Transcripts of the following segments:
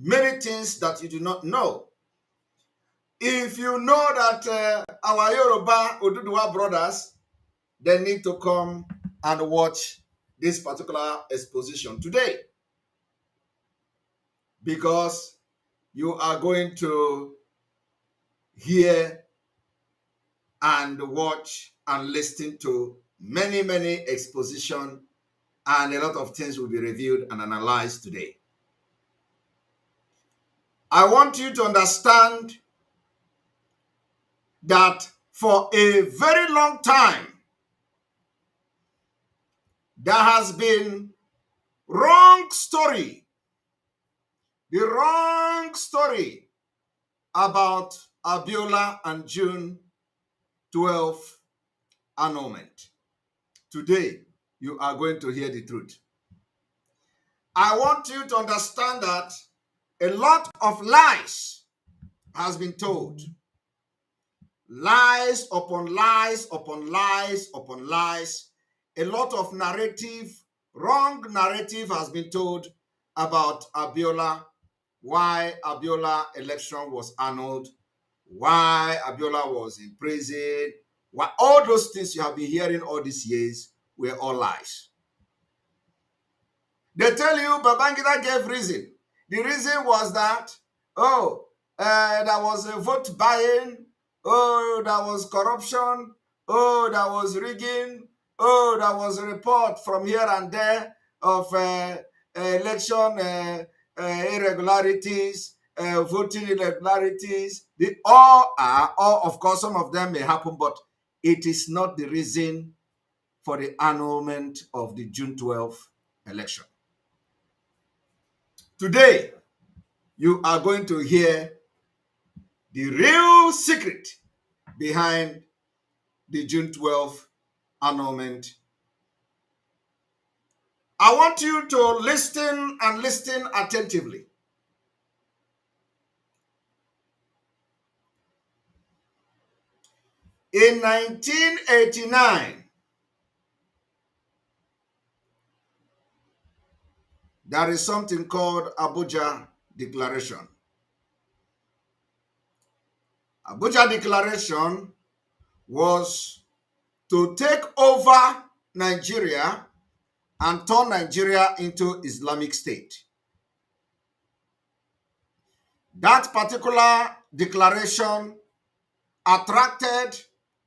many things that you do not know. If you know that our Yoruba Oduduwa brothers, they need to come and watch this particular exposition today, because you are going to hear and watch and listen to many, many exposition, and a lot of things will be reviewed and analyzed today. I want you to understand that for a very long time, there has been the wrong story about Abiola and June 12 annulment. Today, you are going to hear the truth. I want you to understand that a lot of lies has been told. Lies upon lies upon lies upon lies. A lot of wrong narrative has been told about Abiola, why Abiola election was annulled, why Abiola was in prison, why all those things you have been hearing all these years were all lies. They tell you Babangida gave reason. The reason was that, there was a vote buying, there was corruption, there was rigging, there was a report from here and there of election irregularities, voting irregularities. Of course, some of them may happen, but it is not the reason for the annulment of the June 12th election. Today, you are going to hear the real secret behind the June 12th annulment. I want you to listen and listen attentively. In 1989, there is something called Abuja Declaration. Abuja Declaration was to take over Nigeria and turn Nigeria into Islamic State. That particular declaration attracted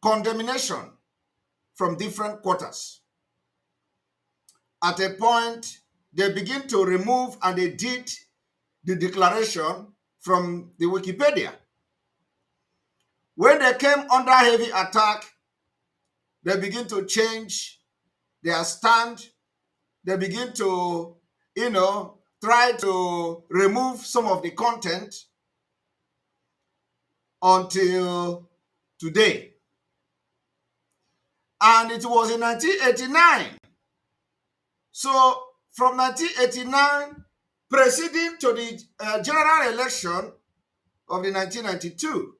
condemnation from different quarters. At a point, they begin to remove, and they did the declaration from the Wikipedia. When they came under heavy attack, they begin to change their stand. They begin to, try to remove some of the content until today. And it was in 1989. So from 1989, proceeding to the general election of the 1992,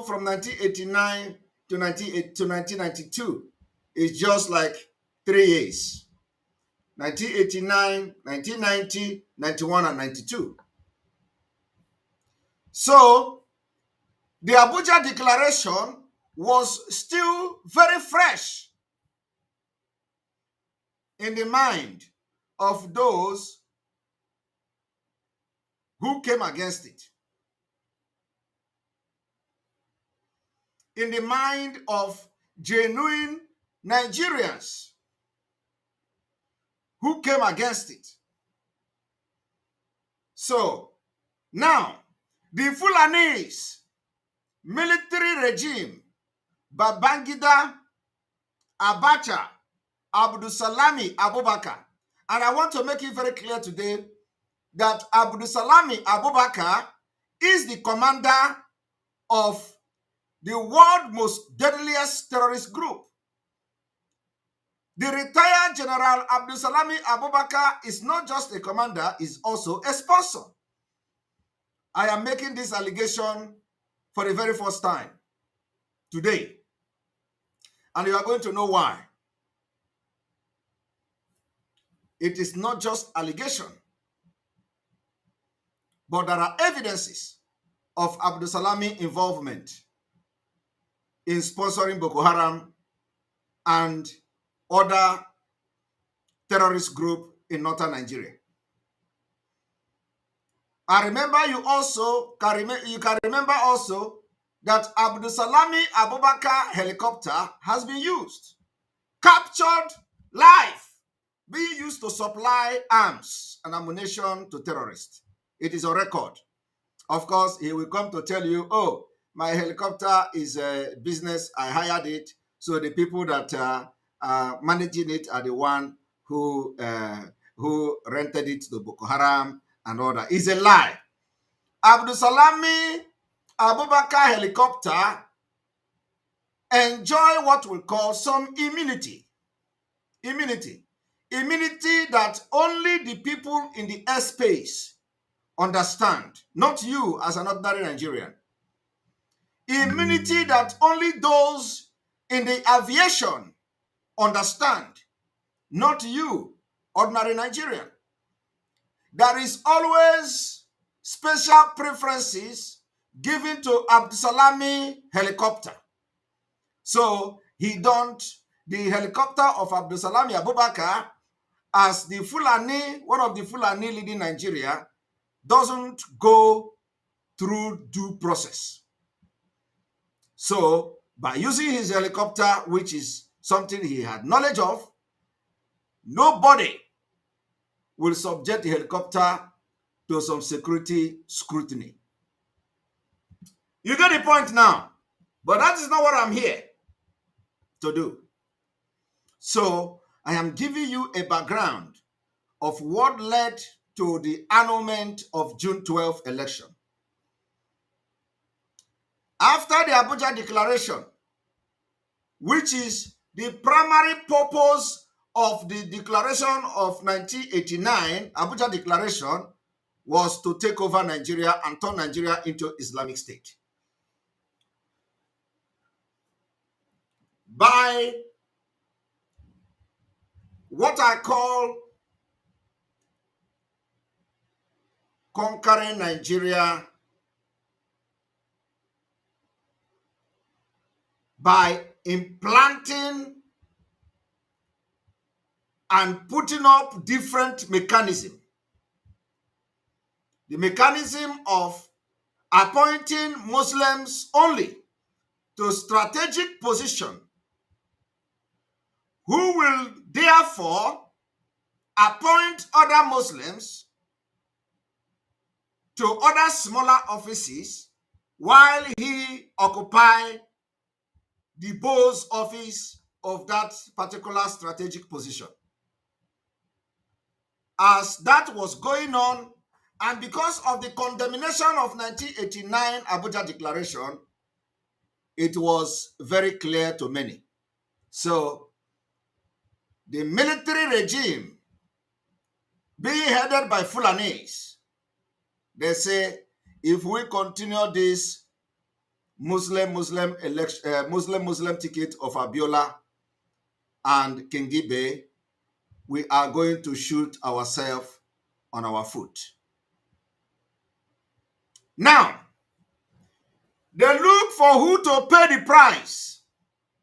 from 1989 to 1992, it's just like 3 years. 1989, 1990, 91, and 92. So the Abuja Declaration was still very fresh in the mind of those who came against it, in the mind of genuine Nigerians who came against it. So now, the Fulanese military regime, Babangida, Abacha, Abdulsalami Abubakar, and I want to make it very clear today that Abdulsalami Abubakar is the commander of the world's most deadliest terrorist group. The retired General Abdulsalami Abubakar is not just a commander, he's also a sponsor. I am making this allegation for the very first time today, and you are going to know why. It is not just allegation. but there are evidences of Abdul Salami involvement in sponsoring Boko Haram and other terrorist group in northern Nigeria. I remember you can remember also that Abdul Salami Abubakar helicopter has been used, captured live, being used to supply arms and ammunition to terrorists. It is a record. Of course, he will come to tell you, oh, my helicopter is a business, I hired it, so the people that are managing it are the one who rented it to Boko Haram and all that. It's a lie. Abdul Salami Abubakar helicopter enjoy what we call some immunity. Immunity that only the people in the airspace understand, not you as an ordinary Nigerian. Immunity that only those in the aviation understand, not you, ordinary Nigerian. There is always special preferences given to Abdusalami helicopter. So the helicopter of Abdusalami Abubakar, as the Fulani, one of the Fulani leading Nigeria, doesn't go through due process. So by using his helicopter, which is something he had knowledge of, nobody will subject the helicopter to some security scrutiny. You get the point now, but that is not what I'm here to do. So I am giving you a background of what led to the annulment of June 12 election. After the Abuja Declaration, which is the primary purpose of the Declaration of 1989, Abuja Declaration, was to take over Nigeria and turn Nigeria into Islamic State. By what I call conquering Nigeria by implanting and putting up different mechanisms. The mechanism of appointing Muslims only to strategic position, who will therefore appoint other Muslims to other smaller offices while he occupy the boss office of that particular strategic position. As that was going on, and because of the condemnation of 1989 Abuja Declaration, it was very clear to many. So the military regime being headed by Fulanis, they say, if we continue this Muslim ticket of Abiola and Kingibe, we are going to shoot ourselves on our foot. Now, they look for who to pay the price.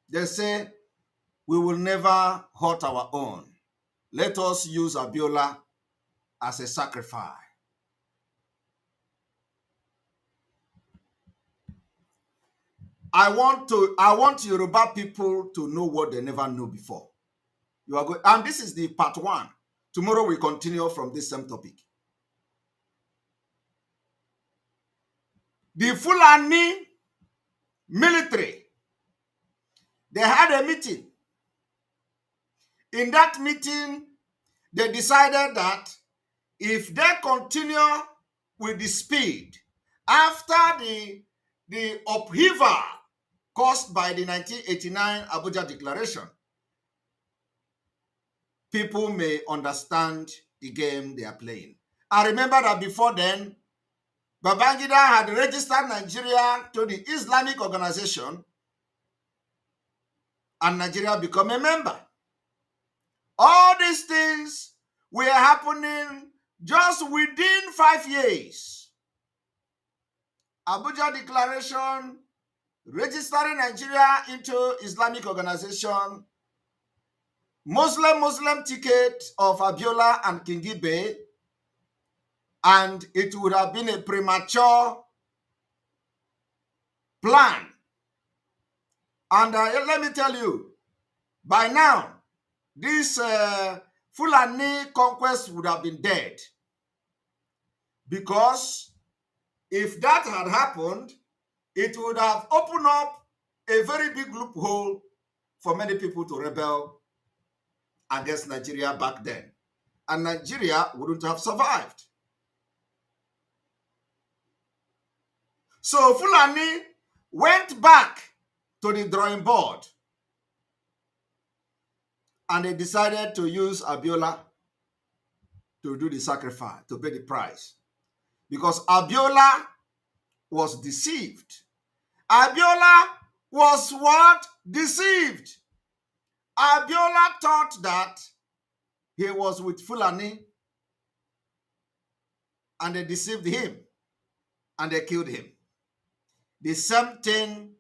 They say, we will never hurt our own. Let us use Abiola as a sacrifice. I want Yoruba people to know what they never knew before. You are going, and this is the part one. Tomorrow we continue from this same topic. The Fulani military, they had a meeting. In that meeting, they decided that if they continue with the speed after the upheaval caused by the 1989 Abuja Declaration, people may understand the game they are playing. I remember that before then, Babangida had registered Nigeria to the Islamic organization and Nigeria became a member. All these things were happening just within 5 years Abuja Declaration, registering Nigeria into Islamic organization, Muslim ticket of Abiola and Kingibe, and it would have been a premature plan. And let me tell you, by now, this Fulani conquest would have been dead. Because if that had happened, it would have opened up a very big loophole for many people to rebel against Nigeria back then. And Nigeria wouldn't have survived. So Fulani went back to the drawing board and they decided to use Abiola to do the sacrifice, to pay the price. Because Abiola was deceived. Abiola was what? Deceived. Abiola thought that he was with Fulani and they deceived him and they killed him. The same thing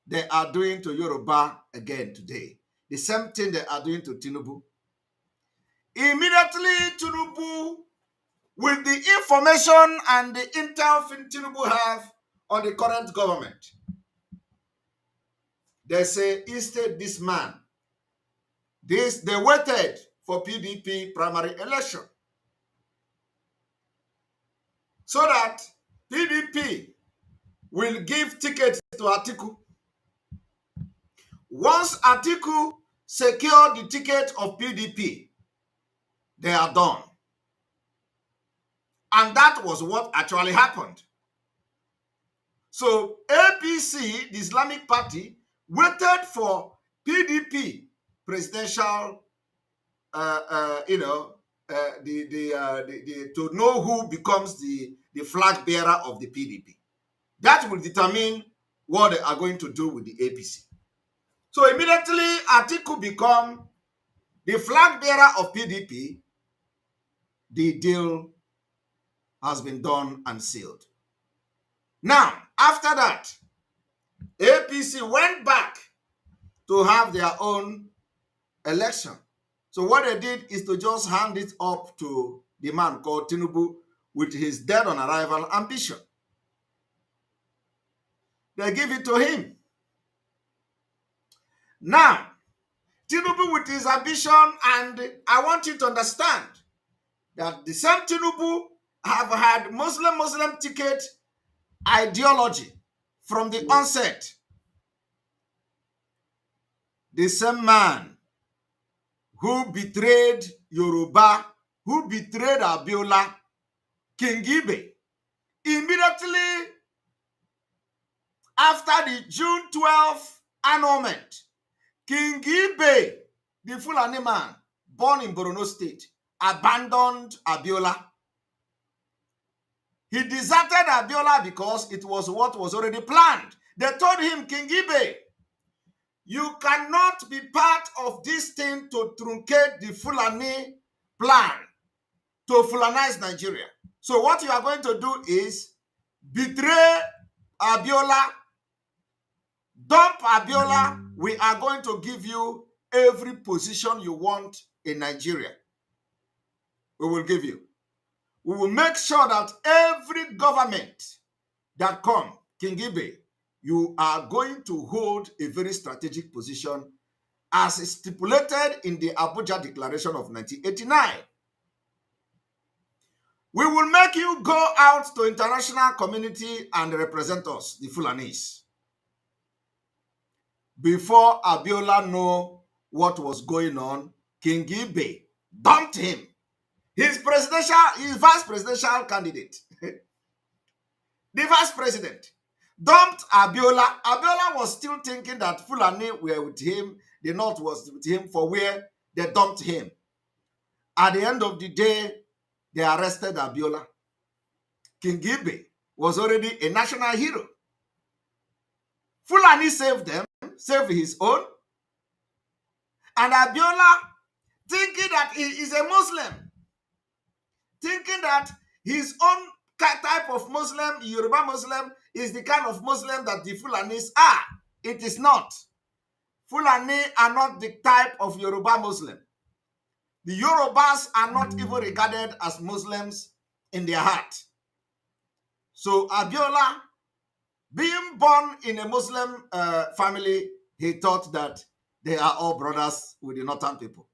they are doing to Yoruba again today. The same thing they are doing to Tinubu. Immediately, Tinubu, with the information and the intel Tinubu have on the current government, they say, instead, this man, they waited for PDP primary election so that PDP will give tickets to Atiku. Once Atiku secured the ticket of PDP, they are done. And that was what actually happened. So APC, the Islamic Party, waited for PDP presidential, to know who becomes the flag bearer of the PDP. That will determine what they are going to do with the APC. So immediately, Atiku become the flag bearer of PDP. The deal has been done and sealed. Now, after that, APC went back to have their own election. So what they did is to just hand it up to the man called Tinubu with his dead on arrival ambition. They give it to him. Now, Tinubu with his ambition, and I want you to understand that the same Tinubu have had Muslim ticket ideology from the onset. The same man who betrayed Yoruba, who betrayed Abiola Kingibe, immediately after the June 12th annulment, Kingibe, the Fulani man, born in Borno State, abandoned Abiola. He deserted Abiola because it was what was already planned. They told him, Kingibe, you cannot be part of this thing to truncate the Fulani plan to Fulanize Nigeria. So what you are going to do is betray Abiola, dump Abiola. We are going to give you every position you want in Nigeria. We will give you. We will make sure that every government that comes, Kingibe, you are going to hold a very strategic position as stipulated in the Abuja Declaration of 1989. We will make you go out to international community and represent us, the Fulanis. Before Abiola knew what was going on, Kingibe dumped him. His vice presidential candidate, the vice president, dumped Abiola. Abiola was still thinking that Fulani were with him, the North was with him for where they dumped him. At the end of the day, they arrested Abiola. Kingibe was already a national hero. Fulani saved them, saved his own. And Abiola, thinking that he is a Muslim, thinking that his own type of Muslim, Yoruba Muslim, is the kind of Muslim that the Fulanis are. It is not. Fulani are not the type of Yoruba Muslim. The Yorubas are not even regarded as Muslims in their heart. So Abiola, being born in a Muslim family, he thought that they are all brothers with the northern people.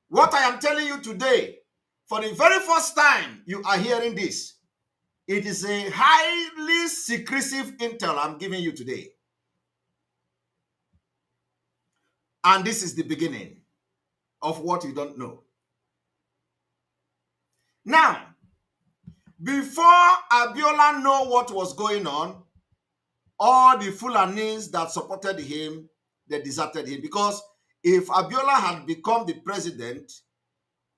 What I am telling you today, for the very first time you are hearing this, it is a highly secretive intel I'm giving you today. And this is the beginning of what you don't know. Now, before Abiola knew what was going on, all the Fulanis that supported him, they deserted him. Because if Abiola had become the president,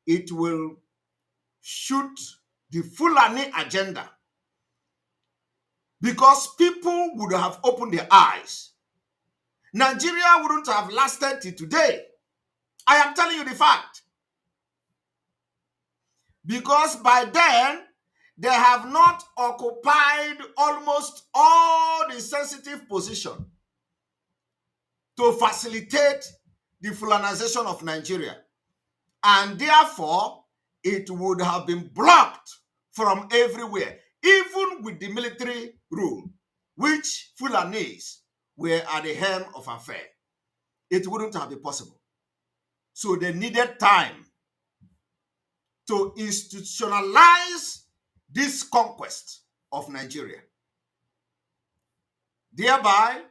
it will shoot the Fulani agenda. Because people would have opened their eyes. Nigeria wouldn't have lasted till today. I am telling you the fact. Because by then, they have not occupied almost all the sensitive position to facilitate the Fulanization of Nigeria. And therefore, it would have been blocked from everywhere, even with the military rule, which Fulanis were at the helm of affair. It wouldn't have been possible. So they needed time to institutionalize this conquest of Nigeria, thereby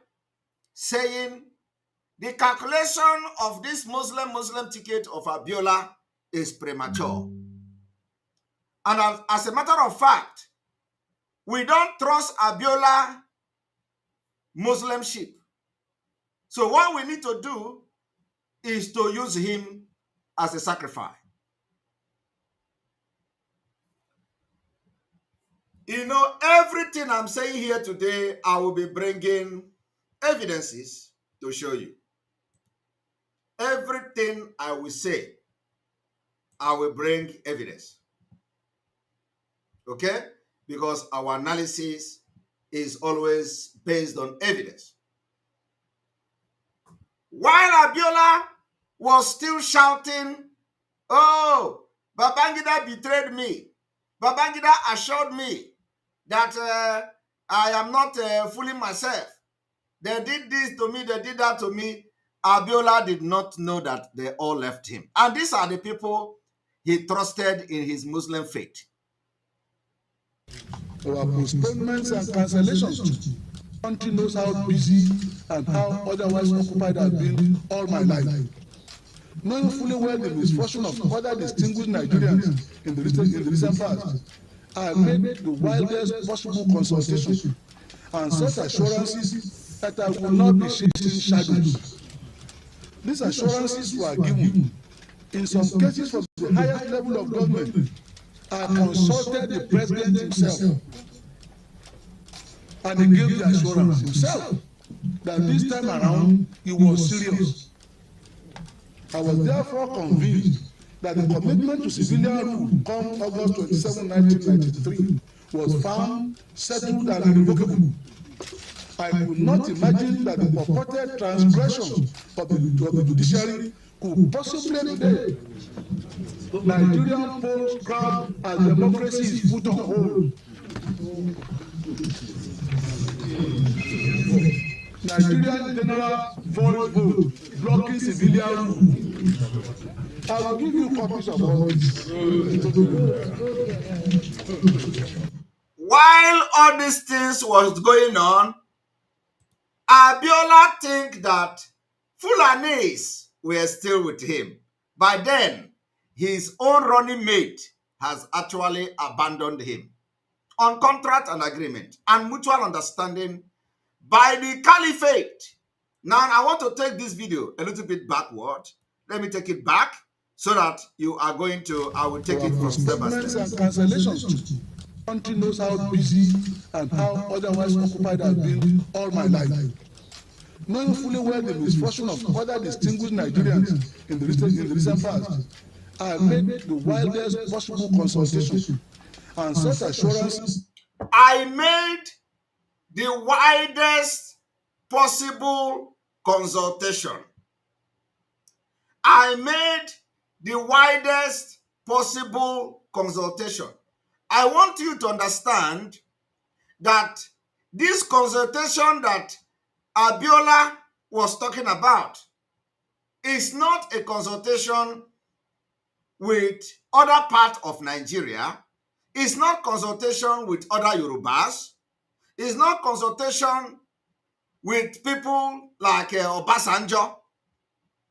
saying the calculation of this Muslim ticket of Abiola is premature. And as a matter of fact, we don't trust Abiola Muslimship. So what we need to do is to use him as a sacrifice. You know, everything I'm saying here today, I will be bringing evidences to show you. Everything I will say, I will bring evidence. Okay? Because our analysis is always based on evidence. While Abiola was still shouting, "Oh, Babangida betrayed me. Babangida assured me that I am not fooling myself. They did this to me, they did that to me." Abiola did not know that they all left him. And these are the people he trusted in his Muslim faith. Our postponements and cancellations. The country knows how busy and how otherwise occupied I've been all my life. Knowing fully well the misfortune of other distinguished Nigerians in the recent past, I made the wildest possible consultation and such assurances that I will not be chasing shadows. These assurances were given, in some cases from the highest level of government. I consulted the president himself, and he gave the assurance himself that this time around he was serious. I was therefore convinced that the commitment to civilian rule come August 27, 1993 was firm, settled, and irrevocable. I could not imagine that the purported transgressions of the judiciary could possibly today. Nigerian polls crowd as democracy is put on hold. Nigerian general vote blocking civilian rule. I will give you copies of all this. While all these things was going on, Abiola think that Fulanis were still with him. By then, his own running mate has actually abandoned him on contract and agreement and mutual understanding by the caliphate. Now, I want to take this video a little bit backward. Let me take it back so that you are going to, I will take it from step by step. And cancellations. The country knows how busy and how otherwise occupied I've been all my life. Knowing fully well the misfortune of other distinguished Nigerians in the recent past, I made the wildest possible consultation and such assurances. I made the widest possible consultation. I made the widest possible consultation. I want you to understand that this consultation that Abiola was talking about is not a consultation with other part of Nigeria. It's not consultation with other Yorubas. It's not consultation with people like Obasanjo.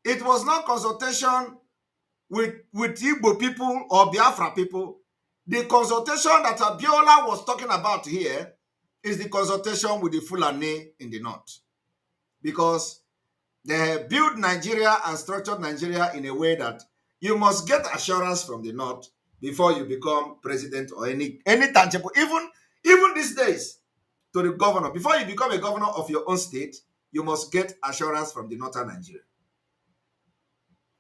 It was not consultation with Igbo people or Biafra people. The consultation that Abiola was talking about here is the consultation with the Fulani in the north. Because they built Nigeria and structured Nigeria in a way that you must get assurance from the north before you become president or any tangible, even these days, to the governor. Before you become a governor of your own state, you must get assurance from the northern Nigeria.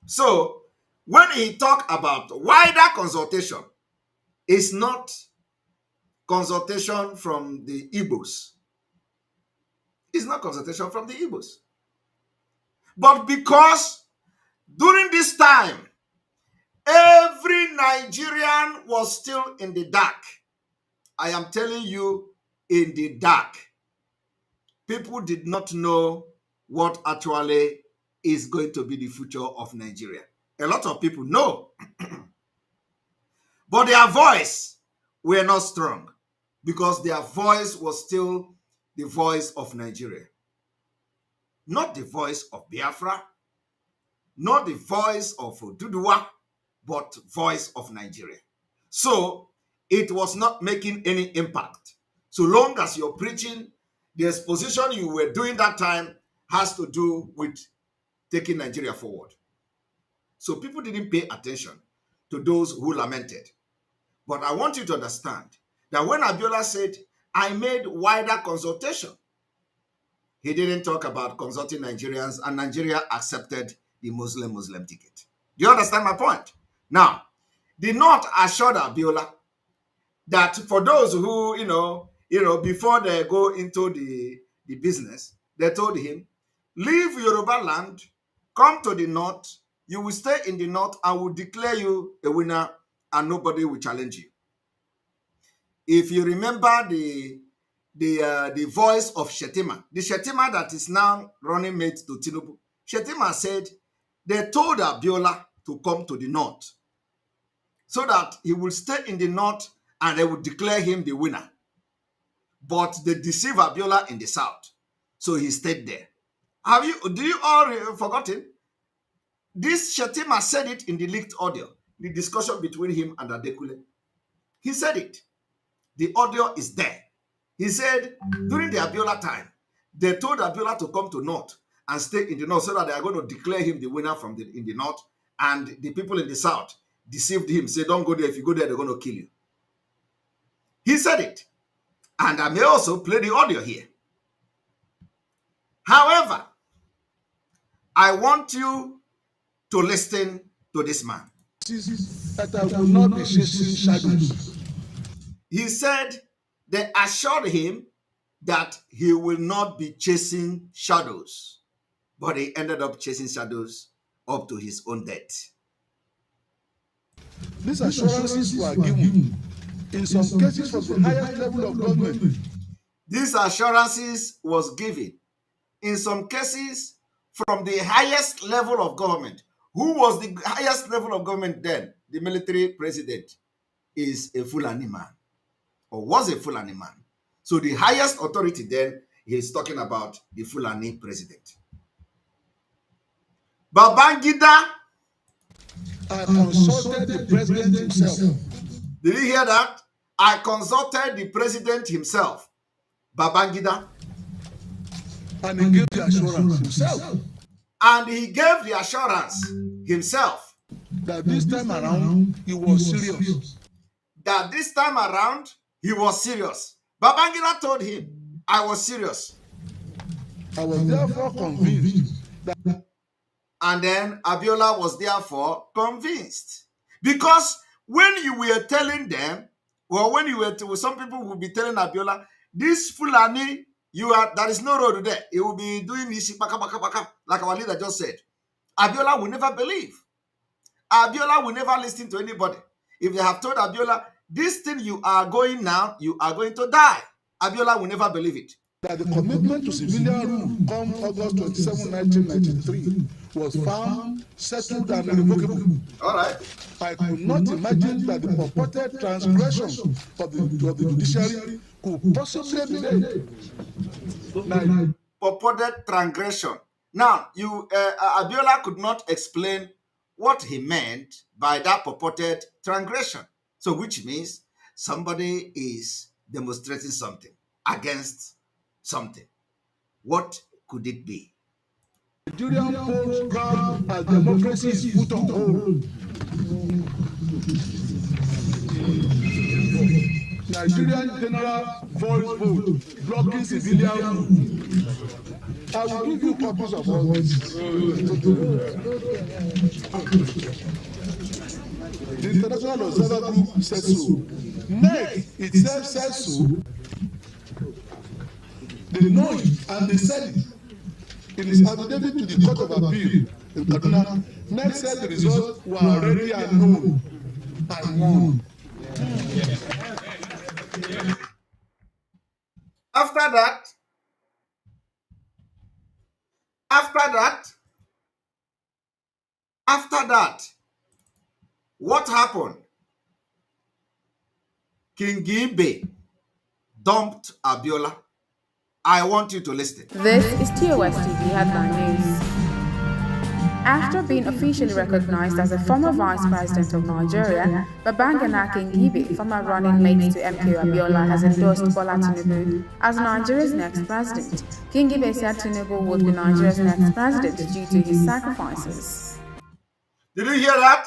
So when he talked about wider consultation, it's not consultation from the Igbos. It's not consultation from the Igbos. But because during this time, every Nigerian was still in the dark. I am telling you, in the dark. People did not know what actually is going to be the future of Nigeria. A lot of people know, but their voice were not strong because their voice was still the voice of Nigeria. Not the voice of Biafra, not the voice of Oduduwa, but voice of Nigeria. So it was not making any impact. So long as you're preaching, the exposition you were doing that time has to do with taking Nigeria forward. So people didn't pay attention to those who lamented. But I want you to understand that when Abiola said, I made wider consultation, he didn't talk about consulting Nigerians, and Nigeria accepted the Muslim ticket. Do you understand my point? Now, the North assured Abiola that for those who, before they go into the business, they told him, leave Yoruba land, come to the North, you will stay in the North, and will declare you a winner, and nobody will challenge you. If you remember the voice of Shetima, the Shetima that is now running mate to Tinubu, Shetima said they told Abiola to come to the North so that he will stay in the North and they would declare him the winner. But they deceived Abiola in the South, so he stayed there. Do you all forgotten? This Shetima said it in the leaked audio, the discussion between him and Adekule. He said it. The audio is there. He said during the Abiola time, they told Abiola to come to North and stay in the North so that they are going to declare him the winner in the North, and the people in the South deceived him, say, don't go there. If you go there, they're going to kill you. He said it. And I may also play the audio here. However, I want you to listen to this man. That I will not be chasing shadows. He said they assured him that he will not be chasing shadows, but he ended up chasing shadows up to his own death. These assurances were given in some cases from the highest level of government. These assurances was given in some cases from the highest level of government. Who was the highest level of government then? The military president is a Fulani man, or was a Fulani man. So the highest authority then, he's talking about the Fulani president. Babangida, I consulted the president himself. Did you hear that? I consulted the president himself, Babangida. And he gave the assurance himself. And he gave the assurance himself That this time around, he was serious. That this time around, he was serious. Babangida told him, I was serious. I was therefore convinced that. And then Abiola was therefore convinced. Because when you were telling them Well, when you were to, some people will be telling Abiola, this Fulani, there is no road there. He will be doing this baka, baka, baka, like our leader just said. Abiola will never believe. Abiola will never listen to anybody. If they have told Abiola, this thing you are going now, you are going to die, Abiola will never believe it. That the commitment to civilian rule come August 27, 1993 was found, settled, and irrevocable. All right. I could not imagine that the purported transgression of the judiciary could possibly be made. Purported transgression. Now, Abiola could not explain what he meant by that purported transgression. So, which means somebody is demonstrating something against something. What could it be? Nigerian polls grab as democracy is put on hold. Nigerian general voice vote blocking civilian rule. I will give you copies of all this. The International Observer Group said so. NEC itself said so. They know it and they said it. In his affidavit to the Court of Appeal in Kaduna, NEC said the results were already unknown. I won. After that, what happened? Kingibe dumped Abiola. I want you to listen. This is TOS TV Headline News. After being officially recognized as a former Vice President of Nigeria, Babangida Kingibe, former running mate to MK Abiola, has endorsed Bola Tinubu as Nigeria's next president. Kingibe said Tinubu would be Nigeria's next president due to his sacrifices. Did you hear that?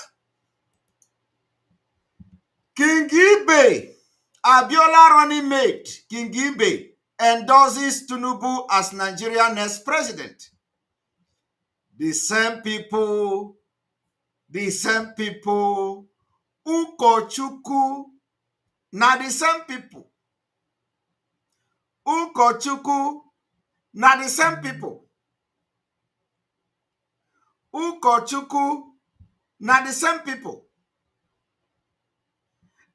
Kingibe, Abiola running mate, Kingibe, endorses Tinubu as Nigeria's next president. The same people, Ukochukwu, na the same people. Ukochukwu, na the same people. Ukochukwu, na the same people.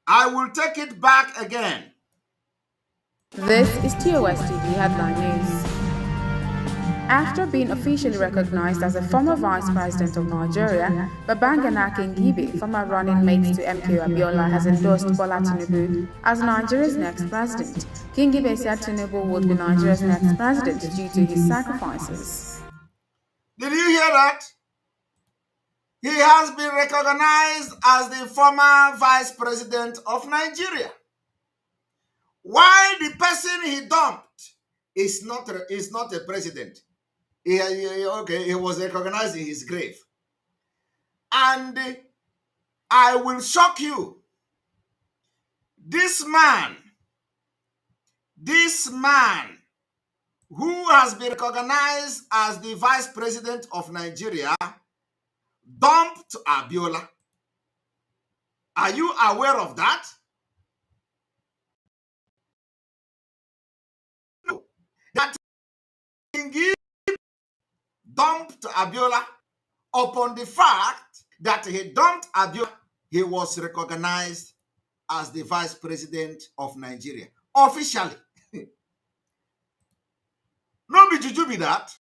I will take it back again. This is TOS TV Headline News. After being officially recognized as a former Vice President of Nigeria, Babangida Kingibe, former running mate to MK Abiola, has endorsed Bola Tinubu as Nigeria's next president. Kingibe said Tinubu would be Nigeria's next president due to his sacrifices. Did you hear that? He has been recognized as the former Vice President of Nigeria. Why the person he dumped is not a president? He was recognized in his grave. And I will shock you. This man who has been recognized as the Vice President of Nigeria dumped Abiola. Are you aware of that? No. That Kingibe dumped Abiola upon the fact that he dumped Abiola, he was recognized as the Vice President of Nigeria officially. No be juju be that.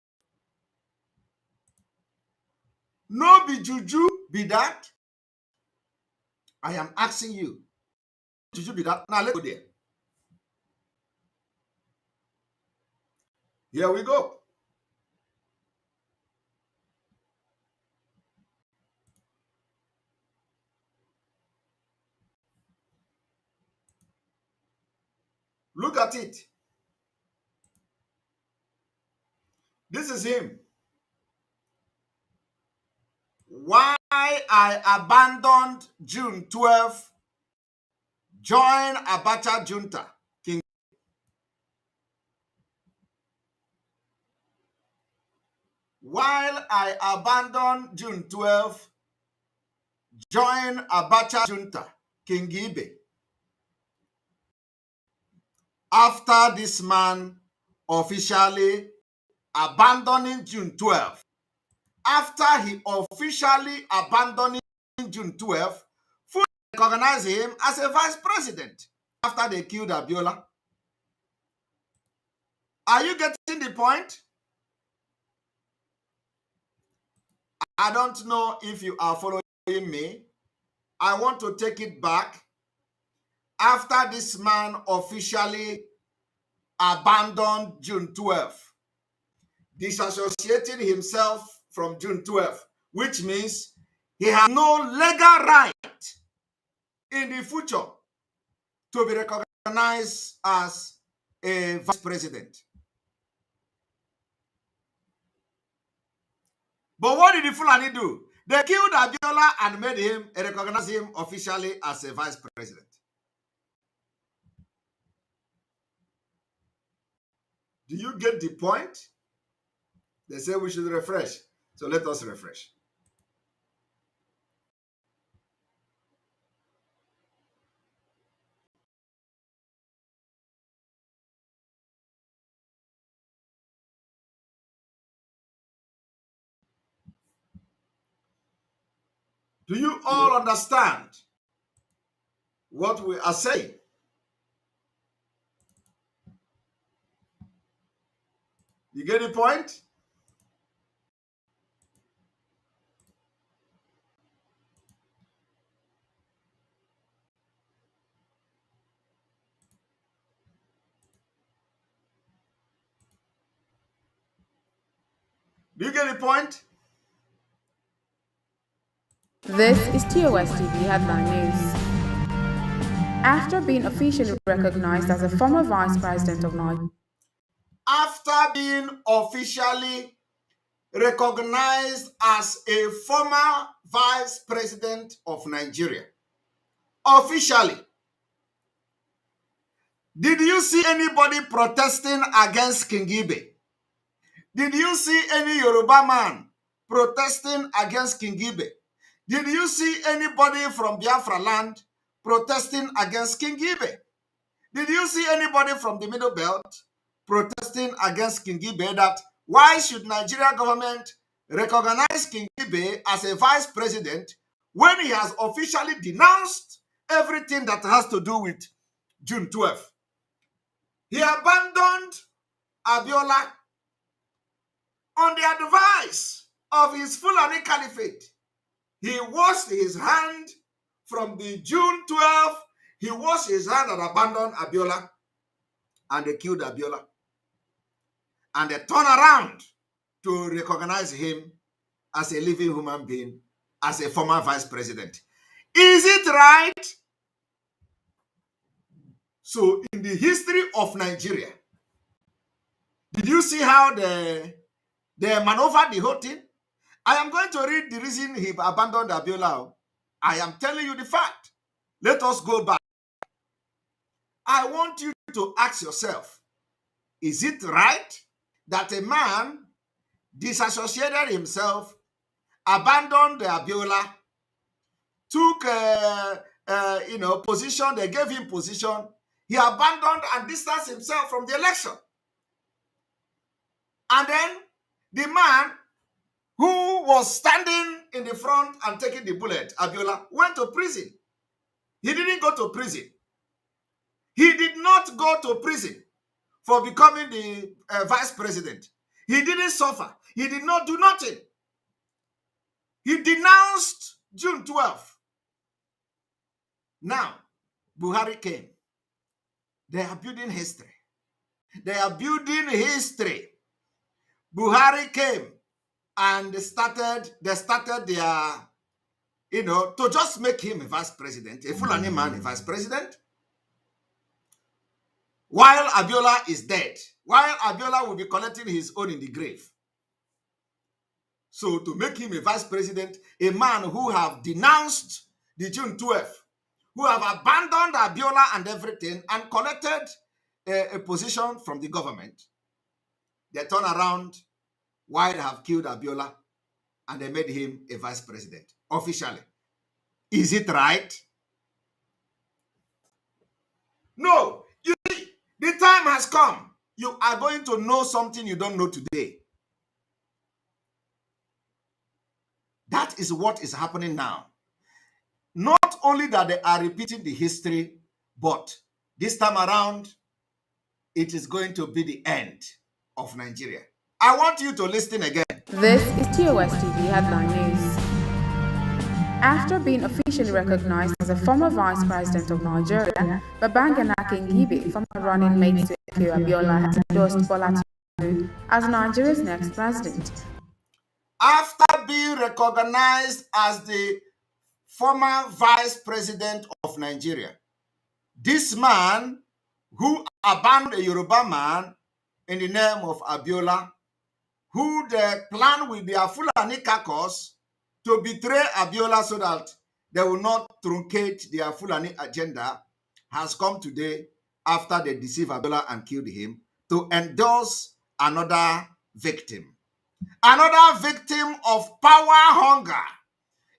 No be juju be that. I am asking you. Juju be that. Now let's go there. Here we go. Look at it. This is him. Why I abandoned June 12, join Abacha junta. King. While I abandoned June 12, join Abacha junta. Kingibe. after this man officially abandoning June 12th, after he officially abandoning June 12th, fully recognize him as a vice president after they killed Abiola. Are you getting the point? I don't know if you are following me. I want to take it back. After this man officially abandoned June 12th, disassociating himself from June 12th, which means he has no legal right in the future to be recognized as a vice president. But what did the Fulani do? They killed Abiola and made him recognize him officially as a vice president. Do you get the point? They say we should refresh. So let us refresh. Do you all understand what we are saying? You get the point? Do you get the point? This is TOS TV Headline News. After being officially recognized as a former vice president of Nigeria, After being officially recognized as a former vice president of Nigeria, officially, did you see anybody protesting against Kingibe? Did you see any Yoruba man protesting against Kingibe? Did you see anybody from Biafra land protesting against Kingibe? Did you see anybody from the Middle Belt protesting against Kingibe that why should Nigeria government recognize Kingibe as a vice president when he has officially denounced everything that has to do with June 12th? He abandoned Abiola on the advice of his Fulani Caliphate. He washed his hand from the June 12th. He washed his hand and abandoned Abiola, and they killed Abiola. And they turn around to recognize him as a living human being, as a former vice president. Is it right? So in the history of Nigeria, did you see how they maneuvered the whole thing? I am going to read the reason he abandoned Abiola. I am telling you the fact. Let us go back. I want you to ask yourself, is it right that a man disassociated himself, abandoned Abiola, took position, they gave him position, he abandoned and distanced himself from the election. And then the man who was standing in the front and taking the bullet, Abiola, went to prison. He didn't go to prison. He did not go to prison for becoming the vice president. He didn't suffer. He did not do nothing. He denounced June 12th. Now, Buhari came. They are building history. They are building history. Buhari came and they started their, to just make him a vice president, a Fulani man a vice president, while Abiola is dead, while Abiola will be collecting his own in the grave. So to make him a vice president, a man who have denounced the June 12th, who have abandoned Abiola and everything and collected a position from the government, they turn around why they have killed Abiola and they made him a vice president officially. Is it right? No. You see, the has come. You are going to know something you don't know today. That is what is happening now. Not only that they are repeating the history, but this time around, it is going to be the end of Nigeria. I want you to listen again. This is TOS TV Headline News. After being officially recognized as a former Vice President of Nigeria, Babangida Kingibe, former running mate to Tinubu Abiola, has endorsed Bola Tinubu as Nigeria's next president. After being recognized as the former Vice President of Nigeria, this man who abandoned a Yoruba man in the name of Abiola, who they plan with their Fulani caucus to betray Abiola so that they will not truncate their Fulani agenda, has come today after they deceived Abiola and killed him to endorse another victim. Another victim of power hunger,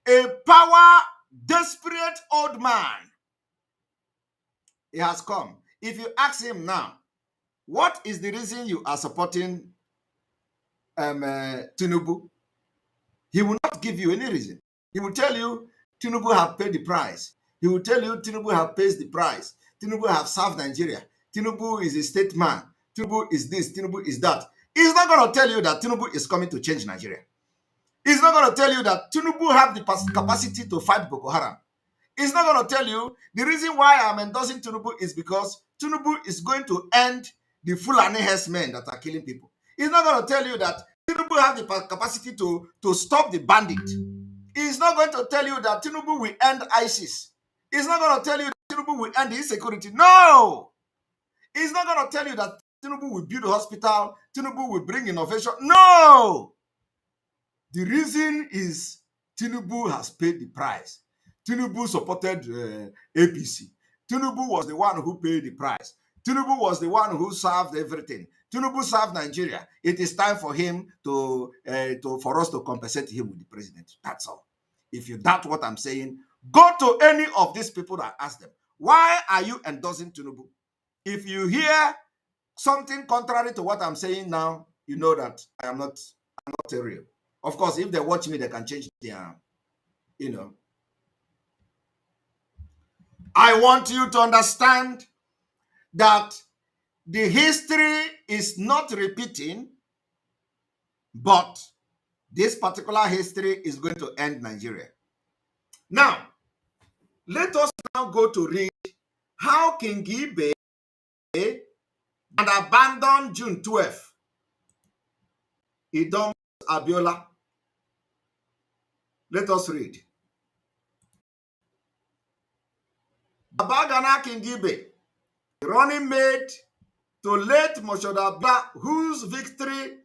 a power desperate old man. He has come. If you ask him now, what is the reason you are supporting Tinubu? He will not give you any reason. He will tell you Tinubu have paid the price. He will tell you Tinubu have paid the price. Tinubu have served Nigeria. Tinubu is a statesman. Tinubu is this. Tinubu is that. He's not going to tell you that Tinubu is coming to change Nigeria. He's not going to tell you that Tinubu have the capacity to fight Boko Haram. He's not going to tell you the reason why I'm endorsing Tinubu is because Tinubu is going to end the Fulani herdsmen that are killing people. He's not going to tell you that Tinubu have the capacity to stop the bandit. He's not going to tell you that Tinubu will end ISIS. He's not going to tell you that Tinubu will end the insecurity. No! He's not going to tell you that Tinubu will build a hospital. Tinubu will bring innovation. No! The reason is Tinubu has paid the price. Tinubu supported APC. Tinubu was the one who paid the price. Tinubu was the one who served everything. Tinubu served Nigeria. It is time for him for us to compensate him with the president. That's all. If you doubt what I'm saying, go to any of these people and ask them, why are you endorsing Tinubu? If you hear something contrary to what I'm saying now, you know that I'm not a real. Of course, if they watch me, they can change their, I want you to understand that the history is not repeating, but this particular history is going to end Nigeria. Now, let us now go to read how Kingibe had abandoned June 12th. He dumped Abiola. Let us read. Babangida Kingibe, running mate to late Moshood Abiola, whose victory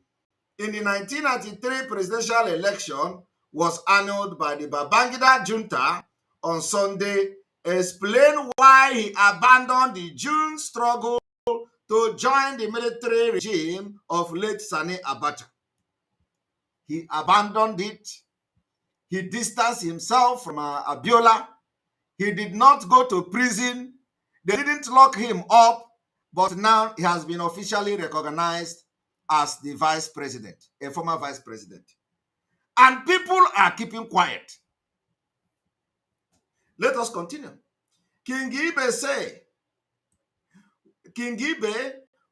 in the 1993 presidential election was annulled by the Babangida junta on Sunday, explained why he abandoned the June struggle to join the military regime of late Sani Abacha. He abandoned it. He distanced himself from Abiola. He did not go to prison. They didn't lock him up, but now he has been officially recognized as the vice president, a former vice president. And people are keeping quiet. Let us continue. Kingibe,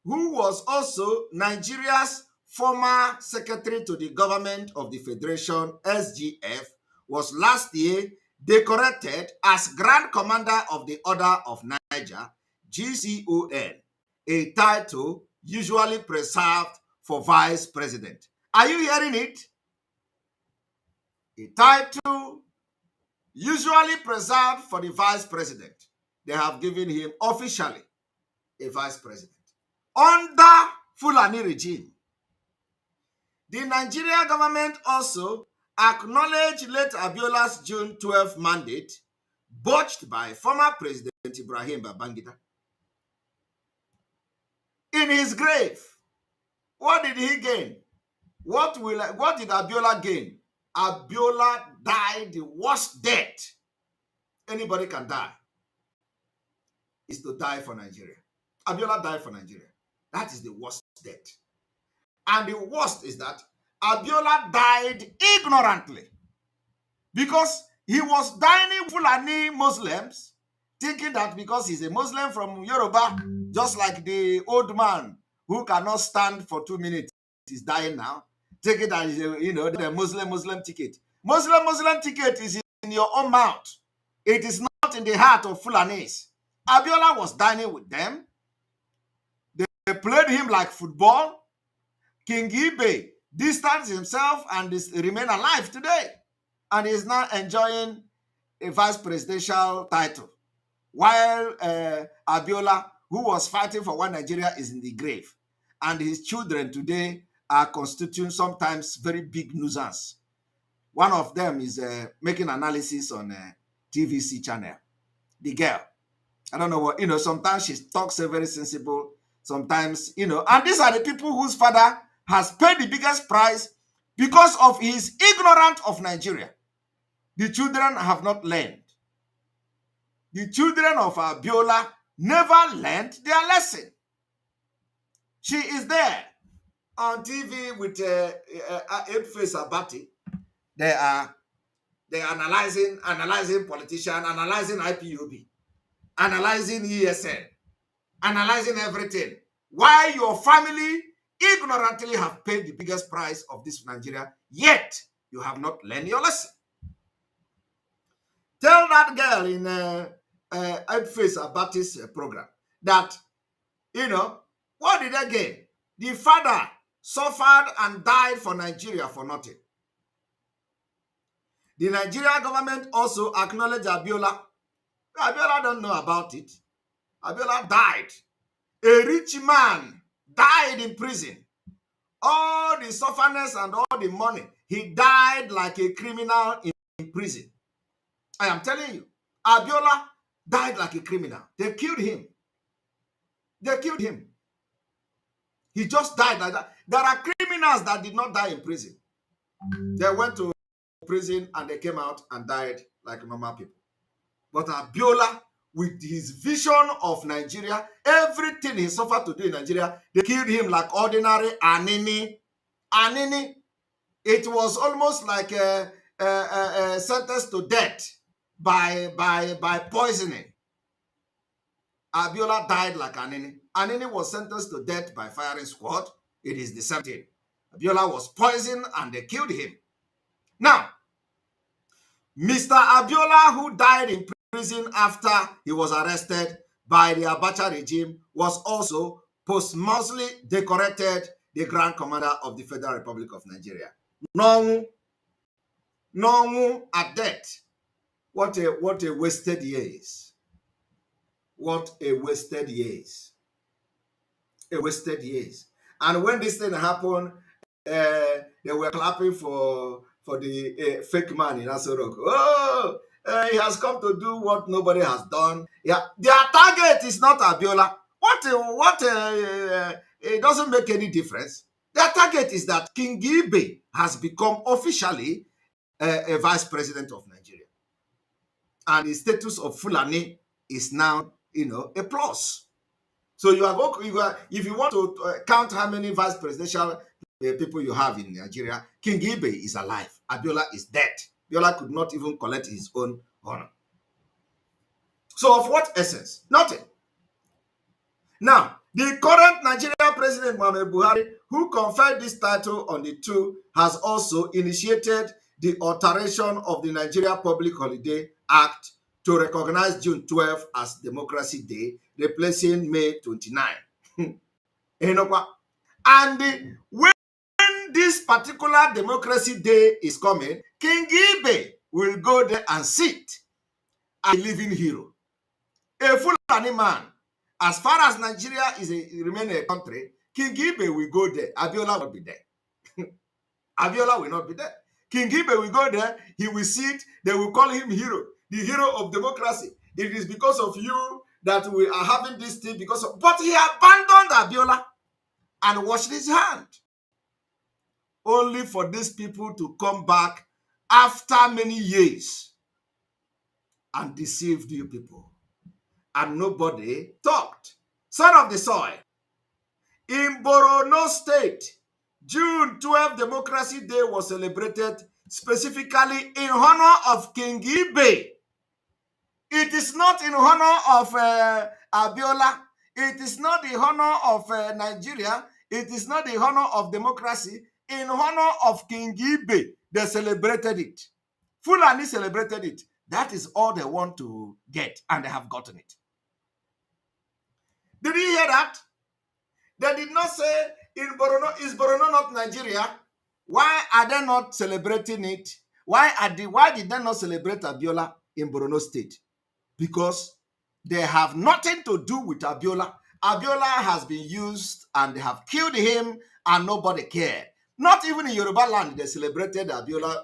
who was also Nigeria's former secretary to the government of the Federation, SGF, was last year decorated as Grand Commander of the Order of Niger, GCON, a title usually preserved for vice president. Are you hearing it? A title usually preserved for the vice president. They have given him officially a vice president. Under Fulani regime, the Nigerian government also acknowledged late Abiola's June 12 mandate, botched by former President Ibrahim Babangida. In his grave, what did he gain? What did Abiola gain? Abiola died the worst death anybody can die, is to die for Nigeria. Abiola died for Nigeria. That is the worst death. And the worst is that Abiola died ignorantly because he was dining Fulani Muslims, thinking that because he's a Muslim from Yoruba, just like the old man who cannot stand for 2 minutes is dying now, thinking that is the Muslim ticket. Muslim ticket is in your own mouth. It is not in the heart of Fulanis. Abiola was dining with them. They played him like football. Kingibe distanced himself and remain alive today. And is now enjoying a vice presidential title. While Abiola, who was fighting for one Nigeria, is in the grave. And his children today are constituting sometimes very big nuisance. One of them is making analysis on a TVC channel. The girl. I don't know what, sometimes she talks very sensible. Sometimes, and these are the people whose father has paid the biggest price because of his ignorance of Nigeria. The children have not learned. The children of Abiola never learned their lesson. She is there on TV with Apeface Abati. They are analyzing politicians, analyzing IPOB, analyzing ESN, analyzing everything. Why your family ignorantly have paid the biggest price of this Nigeria, yet you have not learned your lesson. Tell that girl in Apeface Abati's program that, what did they gain? The father suffered and died for Nigeria for nothing. The Nigerian government also acknowledged Abiola. Abiola don't know about it. Abiola died. A rich man died in prison. All the sufferness and all the money, he died like a criminal in prison. I am telling you, Abiola died like a criminal. They killed him. They killed him. He just died like that. There are criminals that did not die in prison. They went to prison and they came out and died like normal people. But Abiola, with his vision of Nigeria, everything he suffered to do in Nigeria, they killed him like ordinary Anini. Anini. It was almost like a sentence to death by poisoning. Abiola died like Anini. Anini was sentenced to death by firing squad. It is the same thing. Abiola was poisoned and they killed him. Now, Mr. Abiola, who died in prison after he was arrested by the Abacha regime, was also posthumously decorated the Grand Commander of the Federal Republic of Nigeria. No at death. What a wasted years. What a wasted years. A wasted years. And when this thing happened, they were clapping for the fake man in Asorok. Oh, he has come to do what nobody has done. Yeah, their target is not Abiola. It doesn't make any difference. Their target is that Kingibe has become officially a vice president of Nigeria. And the status of Fulani is now, a plus. So if you want to count how many vice presidential people you have in Nigeria, Kingibe is alive. Abiola is dead. Abiola could not even collect his own honor. So of what essence? Nothing. Now, the current Nigerian president, Muhammadu Buhari, who conferred this title on the two, has also initiated the alteration of the Nigeria Public Holiday Act to recognize June 12 as Democracy Day, replacing May 29. And when this particular Democracy Day is coming, Kingibe will go there and sit as a living hero. A Fulani man. As far as Nigeria remain a country, Kingibe will go there. Abiola will not be there. Abiola will not be there. Kingibe will go there. He will sit. They will call him hero, the hero of democracy. It is because of you that we are having this thing. But he abandoned Abiola and washed his hand, only for these people to come back after many years and deceive you people. And nobody talked. Son of the soil, In Borno State, June 12 Democracy Day was celebrated specifically in honor of Kingibe. It is not in honor of Abiola. It is not the honor of Nigeria. It is not the honor of democracy. In honor of Kingibe, they celebrated it. Fulani celebrated it. That is all they want to get, and they have gotten it. Did you hear that? They did not say in Borno, is Borno not Nigeria? Why are they not celebrating it? Why did they not celebrate Abiola in Borno State? Because they have nothing to do with Abiola. Abiola has been used and they have killed him and nobody cared. Not even in Yoruba land, they celebrated Abiola.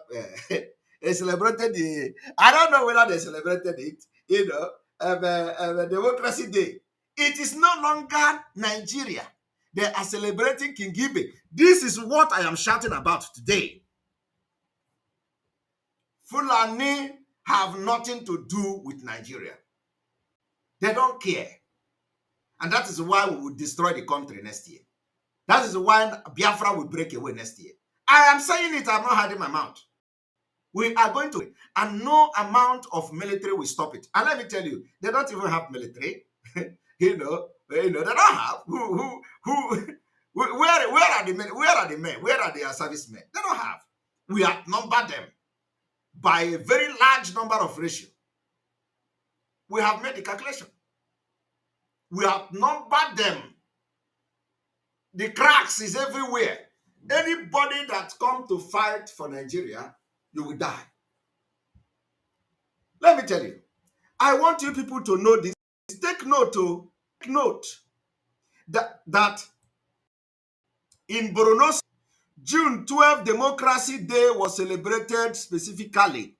They celebrated I don't know whether they celebrated it, Democracy Day. It is no longer Nigeria. They are celebrating Kingibe. This is what I am shouting about today. Fulani have nothing to do with Nigeria. They don't care. And that is why we will destroy the country next year. That is why Biafra will break away next year. I am saying it, I'm not hiding my mouth. We are going to, and no amount of military will stop it. And let me tell you, they don't even have military. They don't have. Where are the men? Where are the men? Where are their servicemen? They don't have. We outnumber them by a very large number of ratio. We have made the calculation. We outnumber them. The cracks is everywhere. Anybody that come to fight for Nigeria, you will die. Let me tell you, I want you people to know this. Take note that in Borno, June 12 Democracy Day was celebrated specifically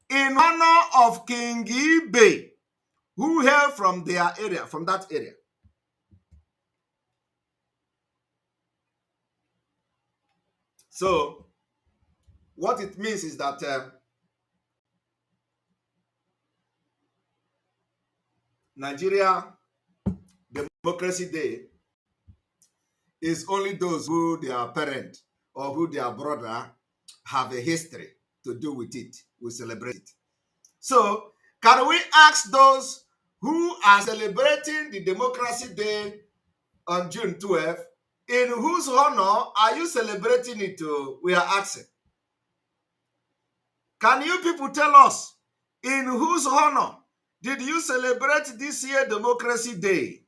in honor of Kingibe, who hail from their area, from that area. So, what it means is that Nigeria Democracy Day is only those who their parent or who their brother have a history to do with it, we celebrate it. So, can we ask those who are celebrating the Democracy Day on June 12th, in whose honor are you celebrating it to? We are asking. Can you people tell us, in whose honor did you celebrate this year Democracy Day?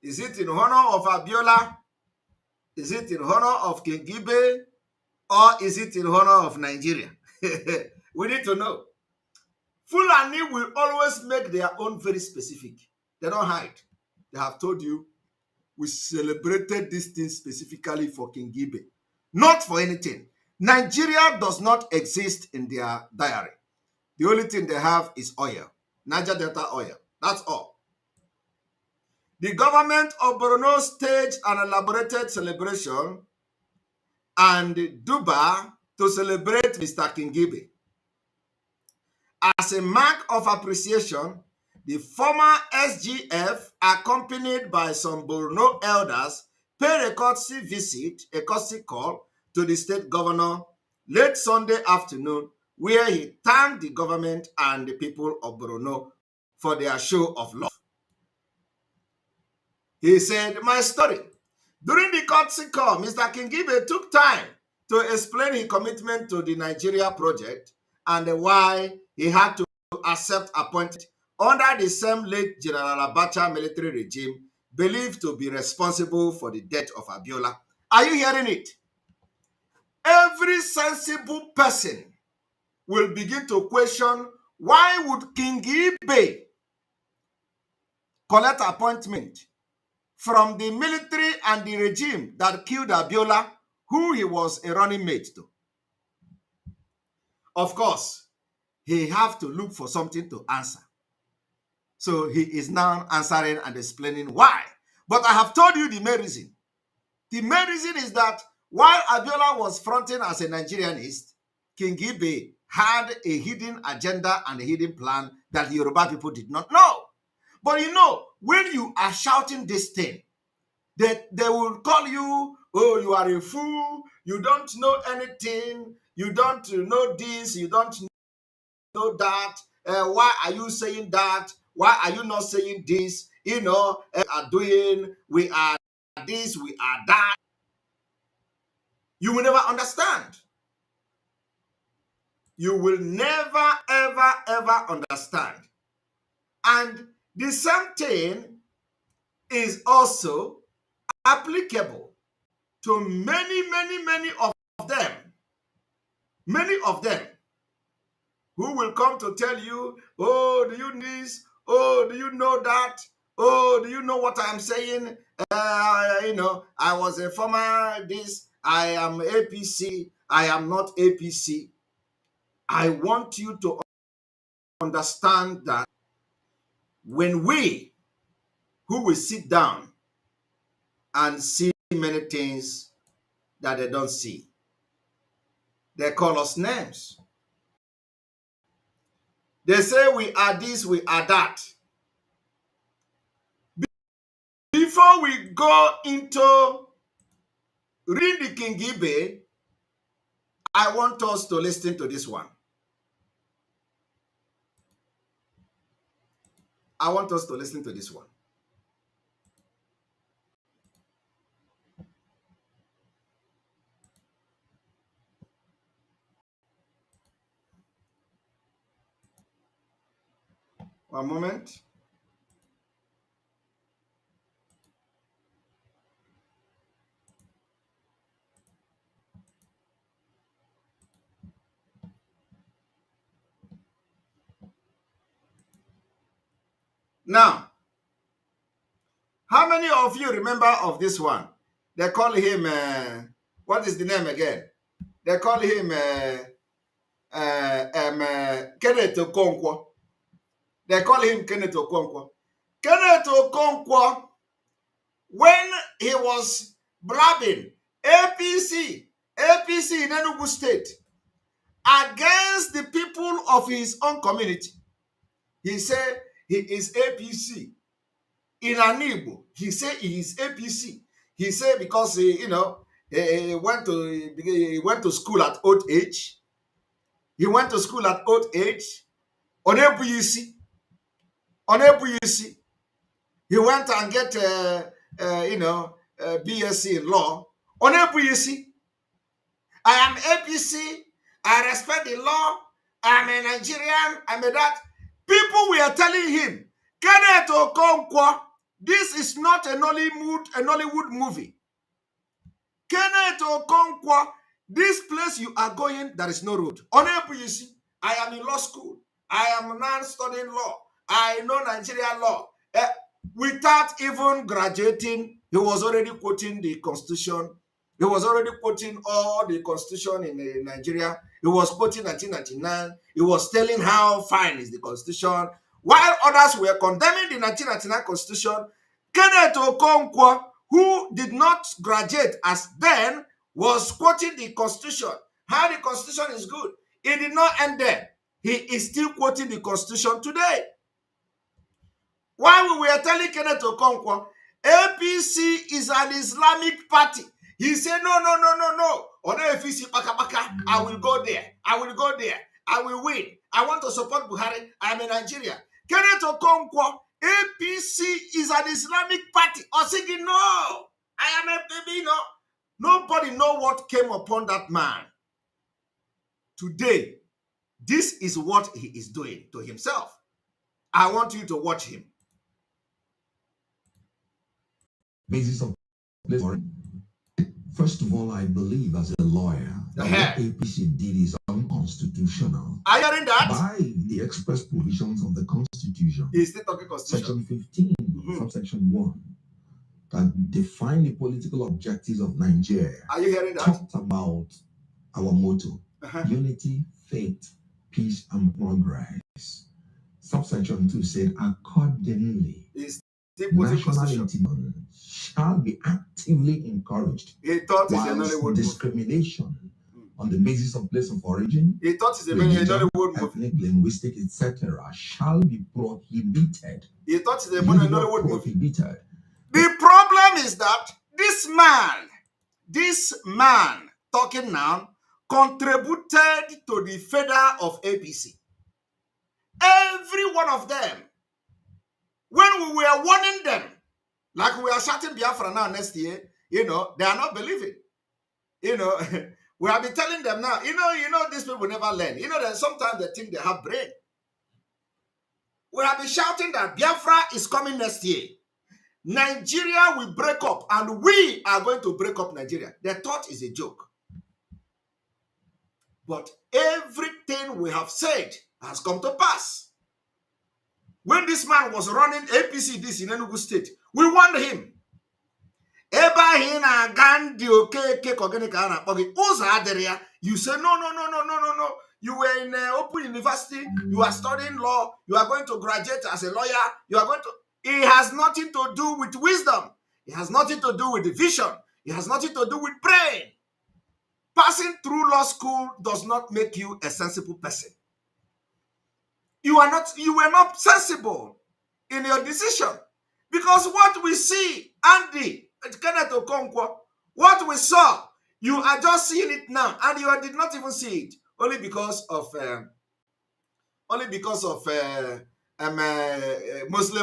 Is it in honor of Abiola? Is it in honor of Kingibe? Or is it in honor of Nigeria? We need to know. Fulani will always make their own very specific. They don't hide. They have told you, we celebrated this thing specifically for Kingibe, not for anything. Nigeria does not exist in their diary. The only thing they have is oil, Niger Delta oil. That's all. The government of Borno staged an elaborated celebration and Duba to celebrate Mr. Kingibe. As a mark of appreciation, the former SGF, accompanied by some Borno elders, paid a courtesy visit, a courtesy call to the state governor late Sunday afternoon, where he thanked the government and the people of Borno for their show of love. He said, my story. During the courtesy call, Mr. Kingibe took time to explain his commitment to the Nigeria project and why he had to accept appointment under the same late General Abacha military regime believed to be responsible for the death of Abiola. Are you hearing it? Every sensible person will begin to question, why would Kingibe collect appointment from the military and the regime that killed Abiola, who he was a running mate to? Of course, he have to look for something to answer. So he is now answering and explaining why. But I have told you the main reason. The main reason is that while Abiola was fronting as a Nigerianist, Kingibe had a hidden agenda and a hidden plan that the Yoruba people did not know. But you know, when you are shouting this thing, they will call you, oh, you are a fool, you don't know anything, you don't know this, you don't know that, why are you saying that? Why are you not saying this? You know, are doing, we are this, we are that. You will never understand. You will never, ever, ever understand. And the same thing is also applicable to many, many, many of them. Many of them who will come to tell you, oh, do you know this? Oh, do you know that? Oh, do you know what I'm saying? You know, I was a former this, I am APC, I am not APC. I want you to understand that when we who will sit down and see many things that they don't see, they call us names. They say we are this, we are that. Before we go into read the Kingibe, I want us to listen to this one. I want us to listen to this one. One moment. Now, how many of you remember of this one? They call him, what is the name again? They call him Kenneth Okonkwo. They call him Kenneth Okonkwo. Kenneth Okonkwo, when he was blabbing APC in Enugu State against the people of his own community, he said he is APC. In Anibo, he said he is APC. He said because he went to school at old age. He went to school at old age. On APC. He went and get BSc in law. On APC. I am APC. I respect the law. I'm a Nigerian. I'm a that. People were telling him, Kenneth Okonkwo, this is not a Nollywood movie. Kenneth Okonkwo, this place you are going, there is no road. Honorable, you see, I am in law school. I am now studying law. I know Nigerian law. Without even graduating, he was already quoting the constitution. He was already quoting all the constitution in Nigeria. He was quoting 1999. He was telling how fine is the constitution. While others were condemning the 1999 constitution, Kenneth Okonkwo, who did not graduate as then, was quoting the constitution. How the constitution is good. It did not end there. He is still quoting the constitution today. While we were telling Kenneth Okonkwo, APC is an Islamic party. He said, no. On APC, I will go there. I will win. I want to support Buhari. I am in Nigeria. Kenneth Okonkwo, APC is an Islamic party. Osigi, no. I am a baby, no. Nobody know what came upon that man. Today, this is what he is doing to himself. I want you to watch him. Basis of first of all, I believe as a lawyer that what APC did is unconstitutional. Are you hearing that? By the express provisions of the Constitution. He's still talking Constitution. Section 15, subsection 1, that define the political objectives of Nigeria. Are you hearing that? Talked about our motto, unity, faith, peace, and progress. Subsection 2 said, accordingly, nationality shall be actively encouraged. He thought whilst discrimination on the basis of place of origin, He thought it's a religion, Nollywood movie. ethnic, linguistic, etc., shall be prohibited. He thought it's a Use the word Nollywood movie. prohibited. The problem is that this man talking now contributed to the failure of APC. Every one of them. When we were warning them, like we are shouting Biafra now next year, they are not believing. We have been telling them now, these people never learn. That sometimes they think they have brain. We have been shouting that Biafra is coming next year. Nigeria will break up and we are going to break up Nigeria. They thought is a joke. But everything we have said has come to pass. When this man was running APC this in Enugu State, we warned him. You say, no. You were in Open University, you are studying law, you are going to graduate as a lawyer, you are going to... It has nothing to do with wisdom. It has nothing to do with the vision. It has nothing to do with brain. Passing through law school does not make you a sensible person. You were not sensible in your decision. Because what we see, Andy, Kenneth Okonkwo, what we saw, you are just seeing it now, and you did not even see it, only because of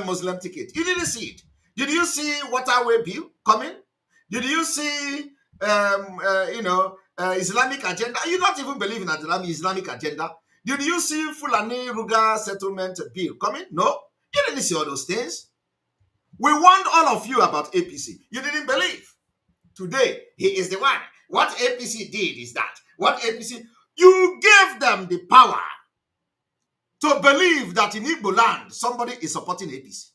Muslim ticket. You didn't see it. Did you see waterway bill coming? Did you see Islamic agenda? You don't even believe in Islamic agenda. Did you see Fulani Ruga settlement bill coming? No, you didn't see all those things. We warned all of you about APC. You didn't believe. Today, he is the one. What APC did is that. You gave them the power to believe that in Igbo land, somebody is supporting APC.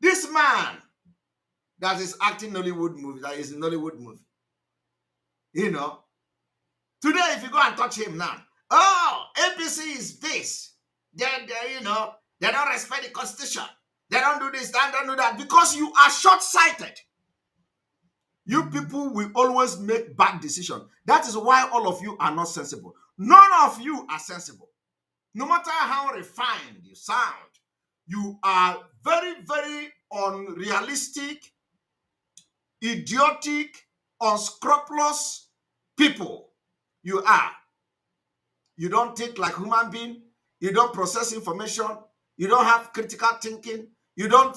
This man that is acting Nollywood movie, that is a Nollywood movie. Today, if you go and touch him now, APC is this. They don't respect the Constitution. They don't do this, they don't do that, because you are short-sighted. You people will always make bad decisions. That is why all of you are not sensible. None of you are sensible. No matter how refined you sound, you are very, very unrealistic, idiotic, unscrupulous people. You are. You don't think like human being. You don't process information. You don't have critical thinking. You don't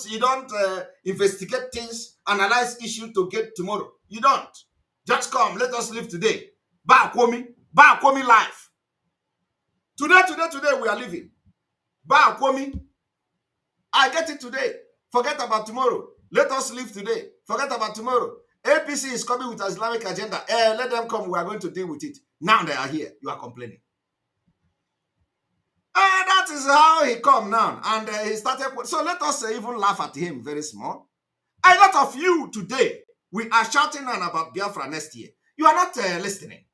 investigate things, analyze issues to get tomorrow. You don't. Just come, let us live today. Ba-Kwomi life. Today, we are living. Ba-Kwomi. I get it today. Forget about tomorrow. Let us live today. Forget about tomorrow. APC is coming with an Islamic agenda. Let them come. We are going to deal with it. Now they are here. You are complaining. That is how he come now. And he started. So let us even laugh at him very small. A lot of you today, we are shouting about Biafra next year. You are not listening.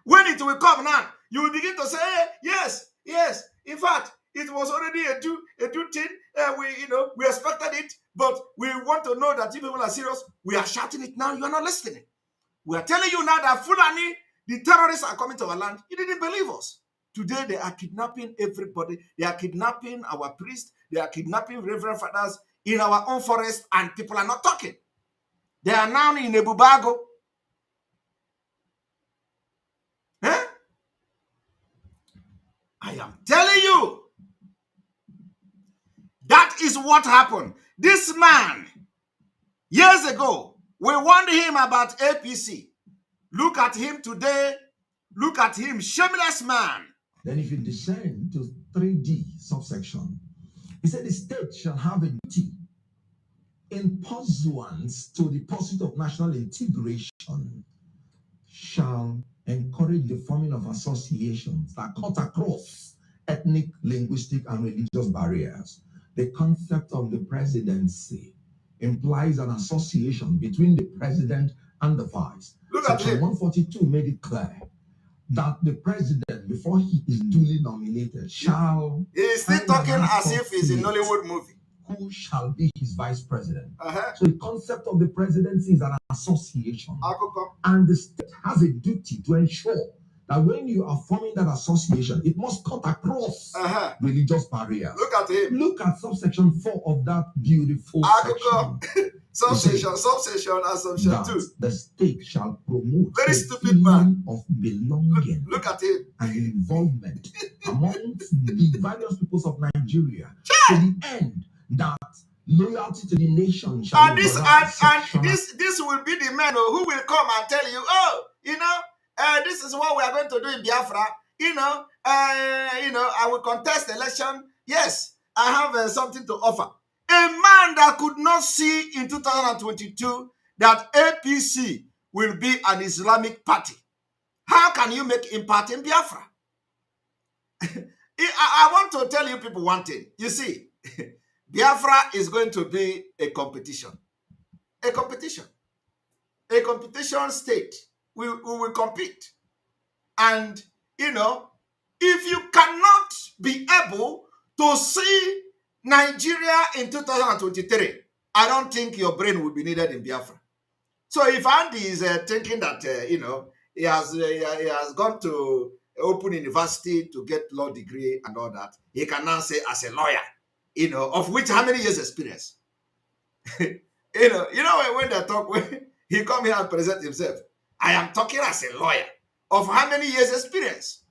When it will come now, you will begin to say, yes. In fact, it was already a due thing. We expected it, but we want to know that you people are serious. We are shouting it now. You are not listening. We are telling you now that Fulani, the terrorists are coming to our land. You didn't believe us. Today, they are kidnapping everybody. They are kidnapping our priests. They are kidnapping reverend fathers in our own forest, and people are not talking. They are now in Ebubago. I am telling you, that is what happened. This man, years ago, we warned him about APC. Look at him today. Look at him, shameless man. Then if you descend to 3D subsection, he said the state shall have a duty in pursuance to the pursuit of national integration, shall encourage the forming of associations that cut across ethnic, linguistic, and religious barriers. The concept of the presidency implies an association between the president and the vice. Section 142 made it clear that the president, before he is duly nominated, shall... He is still talking as if it's a Nollywood movie. who shall be his vice president. So the concept of the presidency is an association. And the state has a duty to ensure that when you are forming that association, it must cut across religious barriers. Look at him. Look at subsection 4 of that beautiful section. Subsection, and subsection 2. The state shall promote very stupid man of belonging. Look at him. And involvement amongst the various peoples of Nigeria to the end that loyalty to the nation shall and this will be the man who will come and tell you, this is what we are going to do in Biafra. I will contest the election. Yes, I have something to offer. A man that could not see in 2022 that APC will be an Islamic party. How can you make him part in Biafra? I want to tell you people one thing. You see, Biafra is going to be a competition. A competition state. We will compete. And, if you cannot be able to see Nigeria in 2023, I don't think your brain will be needed in Biafra. So if Andy is thinking that, he has gone to open university to get law degree and all that, he can now say as a lawyer, of which how many years experience? when they talk, when he come here and present himself, I am talking as a lawyer. Of how many years experience?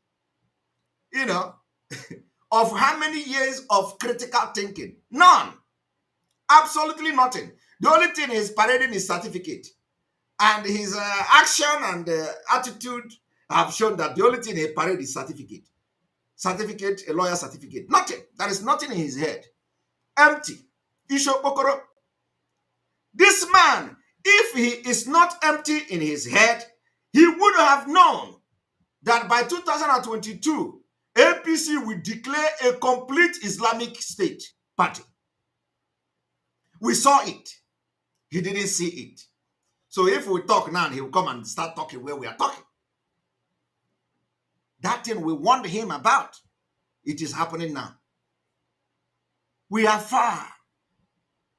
Of how many years of critical thinking? None. Absolutely nothing. The only thing he's parading is certificate. And his action and attitude have shown that the only thing he parades is certificate. Certificate, a lawyer certificate. Nothing. There is nothing in his head. Empty. Ishokokoro. This man, if he is not empty in his head, he would have known that by 2022, APC will declare a complete Islamic state party. We saw it. He didn't see it. So if we talk now, he will come and start talking where we are talking. That thing we warned him about, it is happening now. We are far.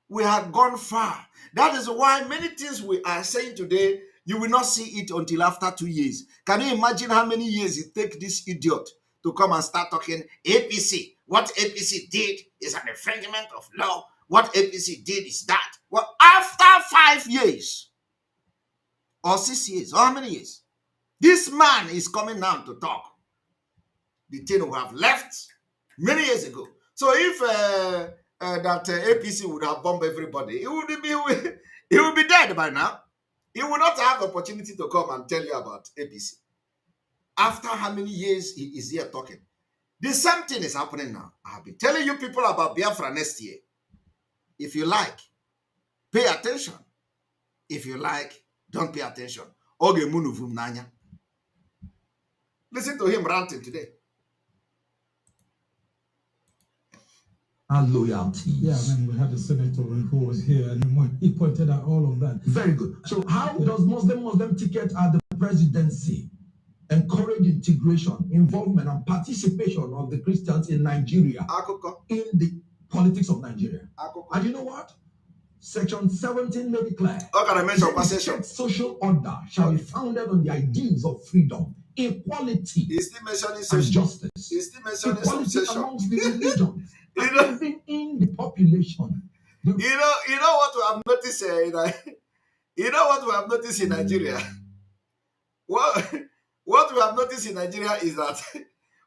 We have gone far. That is why many things we are saying today, you will not see it until after 2 years. Can you imagine how many years it takes this idiot to come and start talking APC? What APC did is an infringement of law. What APC did is that. Well, after 5 years, or 6 years, or how many years? This man is coming now to talk. The thing who have left many years ago. So if that APC would have bombed everybody, he would be dead by now. He will not have the opportunity to come and tell you about APC. After how many years he is here talking? The same thing is happening now. I'll be telling you people about Biafra next year. If you like, pay attention. If you like, don't pay attention. Oge munuvum nanya. Listen to him ranting today. And loyalty. Yeah, we had a senator who was here and he pointed out all of that. Very good. So how does Muslim ticket at the presidency encourage integration, involvement, and participation of the Christians in Nigeria in the politics of Nigeria? And you know what? Section 17 may declare the social order shall be founded on the ideals of freedom, equality, and justice. Equality amongst the religions, and even in the population. You know what we have noticed in Nigeria? What we have noticed in Nigeria is that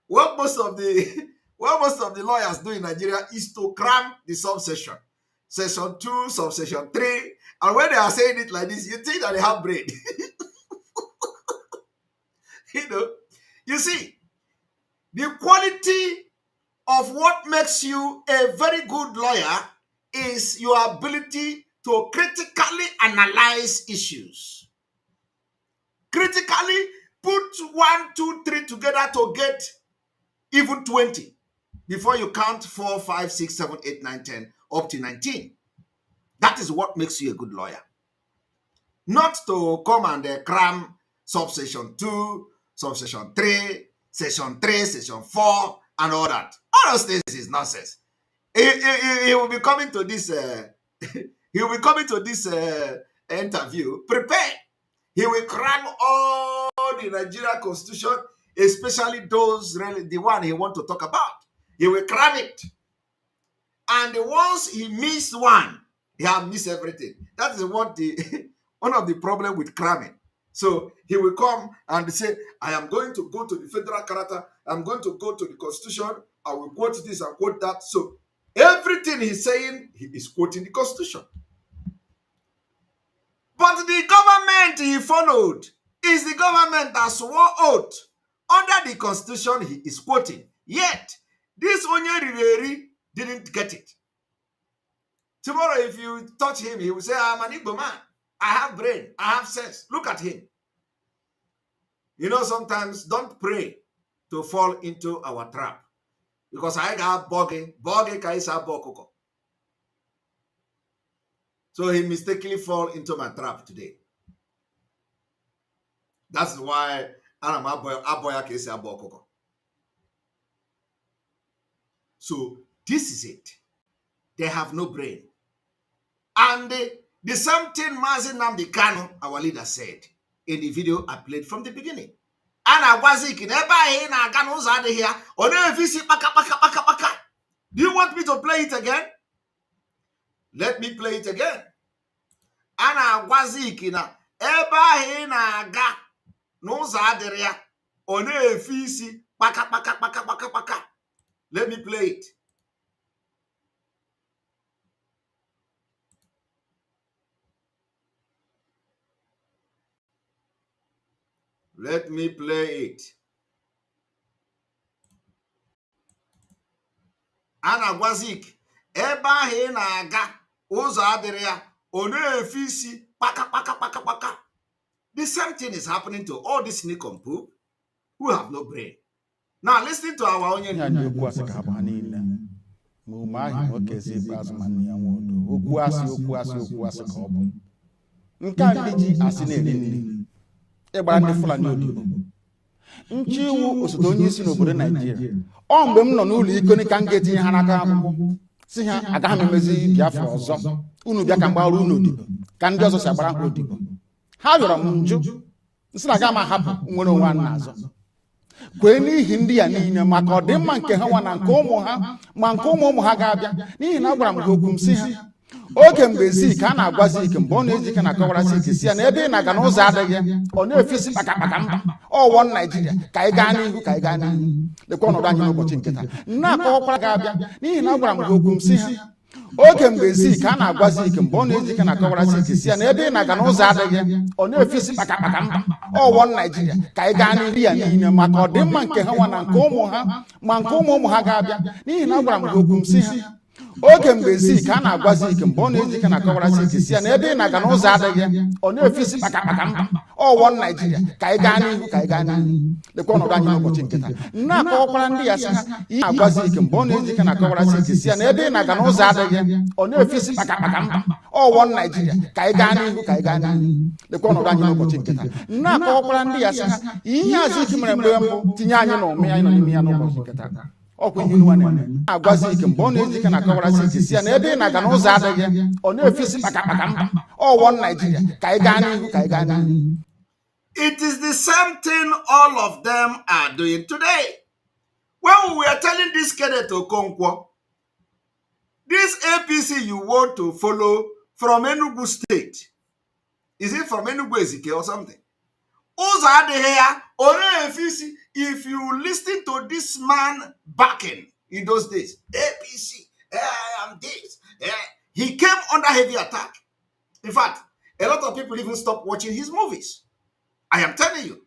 what most of the lawyers do in Nigeria is to cram the subsection. Section 2, subsection 3. And when they are saying it like this, you think that they have brain. You see, the quality of what makes you a very good lawyer is your ability to critically analyze issues. Critically put 1, 2, 3 together to get even 20 before you count 4, 5, 6, 7, 8, 9, 10 up to 19. That is what makes you a good lawyer. Not to come and cram subsection 2, subsection 3, section 4, and all that. All those things is nonsense. He will be coming to this. He will be coming to this interview prepared. He will cram all the Nigerian constitution, especially the one he want to talk about. He will cram it. And once he missed one, he has missed everything. That is what one of the problem with cramming. So he will come and say, I am going to go to the federal character. I'm going to go to the constitution. I will quote this and quote that. So everything he's saying, he is quoting the constitution. But the government he followed is the government that swore oath under the constitution he is quoting. Yet, this Onyeriri didn't get it. Tomorrow, if you touch him, he will say, I'm an Igbo man. I have brain. I have sense. Look at him. You know, sometimes don't pray to fall into our trap. Because I got boggy kaisa bokoko. So he mistakenly fall into my trap today. That's why I'm aboya kaisa bokoko. So this is it. They have no brain. And the same thing Mazi Nnamdi Kanu, our leader, said in the video I played from the beginning. Do you want me to play it again? Let me play it again. Let me play it. Let me play it. Anagwazik, ebe ahụ na-aga ụzọ adịrị ya, ọ na-efe isi kpaka. The same thing is happening to all these nincompoop who have no brain. Now listen to our onye okwu asị ka ha bụ ha niile ma ume ahụ nwoke si ikpeazụ ma nne ya nwodo okwu asị ka ọ bụ nke a ndị ji asị na-eri nri ịgbara ndị Fulani odibo nchi iwu osote onye isi n'obodo Naijiria ọ mgbe m nọ n'ụlọ ikoni ka m ga-etinye ha n'aka akwụkwọ si ha agaghị m emezi Biafra ọzọ unu bịa ka mgbara unu odibo ka ndị ọzọ si agbara ha odibo ha rịọrọ m njụ nsị na aga m ahapụ nwere onwe ha n'azụ kwee n'ihi ndị ya niile maka ọdịmma nke ha nwa na nke ụmụ ha ma nke ụmụ ha ga-abịa n'ihi na agwara m gị okwu m si ha oge mgbe Zik a na-agwazi ike mgbe ọ na-eji ike na-akọwara Zik si ya na ebe ị na-aga n'ụzọ adịghị ọ na-efesi kpakakpaka mba ọwọ Naijiria ka anyị gaa n'ihu lekwa ọnọdụ anyị n'ụbọchị nke taa na-akọwakwara ga-abịa n'ihi na agwara m gị okwu m si ha oge mgbe Zik a na-agwazi ike mgbe ọ na-eji ike na-akọwara Zik si ya na ebe ị na-aga n'ụzọ adịghị ọ na-efesi kpakakpaka mba ọwọ Naijiria ka anyị gaa n'ihu ya niile maka ọdịmma nke ha nwa na nke ụmụ ha ma nke ụmụ ha ga-abịa n'ihi na agwara m gị okwu m si ha oge mgbe Zik a na-agwazi ike mgbe ọ na-eji ike na-akọwara Zik si ya na ebe ị na-aga n'ụzọ adịghị ọ na-efesi kpakakpaka mba ọwọ Naijiria ka anyị gaa n'ihu lekwa ọnọdụ anyị n'ụbọchị nke taa na-akọwakwara ndị ya si ha ihe na-agwazi ike mgbe ọ na-eji ike na-akọwara Zik si ya na ebe ị na-aga n'ụzọ adịghị ọ na-efesi kpakakpaka mba ọwọ Naijiria ka anyị gaa n'ihu lekwa ọnọdụ anyị n'ụbọchị nke taa na-akọwakwara ndị ya si ha ihe Zik mere mgbe mbụ tinye anyị n'ụmị anyị nọ n'ime ya n'ụbọchị nke taa ọkwa ihe nwa na-agwazi ike mgbe ọ na-eji ike na-akọwara Zik si ya na ebe ị na-aga n'ụzọ adịghị ọ na-efesi kpakakpaka mba ọwọ Naijiria ka anyị gaa n'ihu. It is the same thing all of them are doing today. When we are telling this Kenneth Okonkwo, this APC you want to follow from Enugu State, is it from Enugu Ezike or something? If you listen to this man backing in those days, APC, I am this, he came under heavy attack. In fact, a lot of people even stopped watching his movies. I am telling you,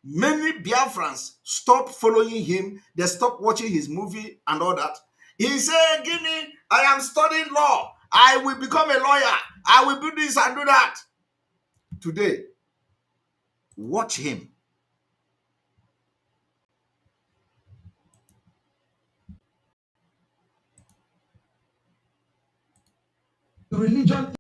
many Biafrans stopped following him. They stopped watching his movie and all that. He said, Guinea, I am studying law. I will become a lawyer. I will do this and do that. Today, watch him. Religion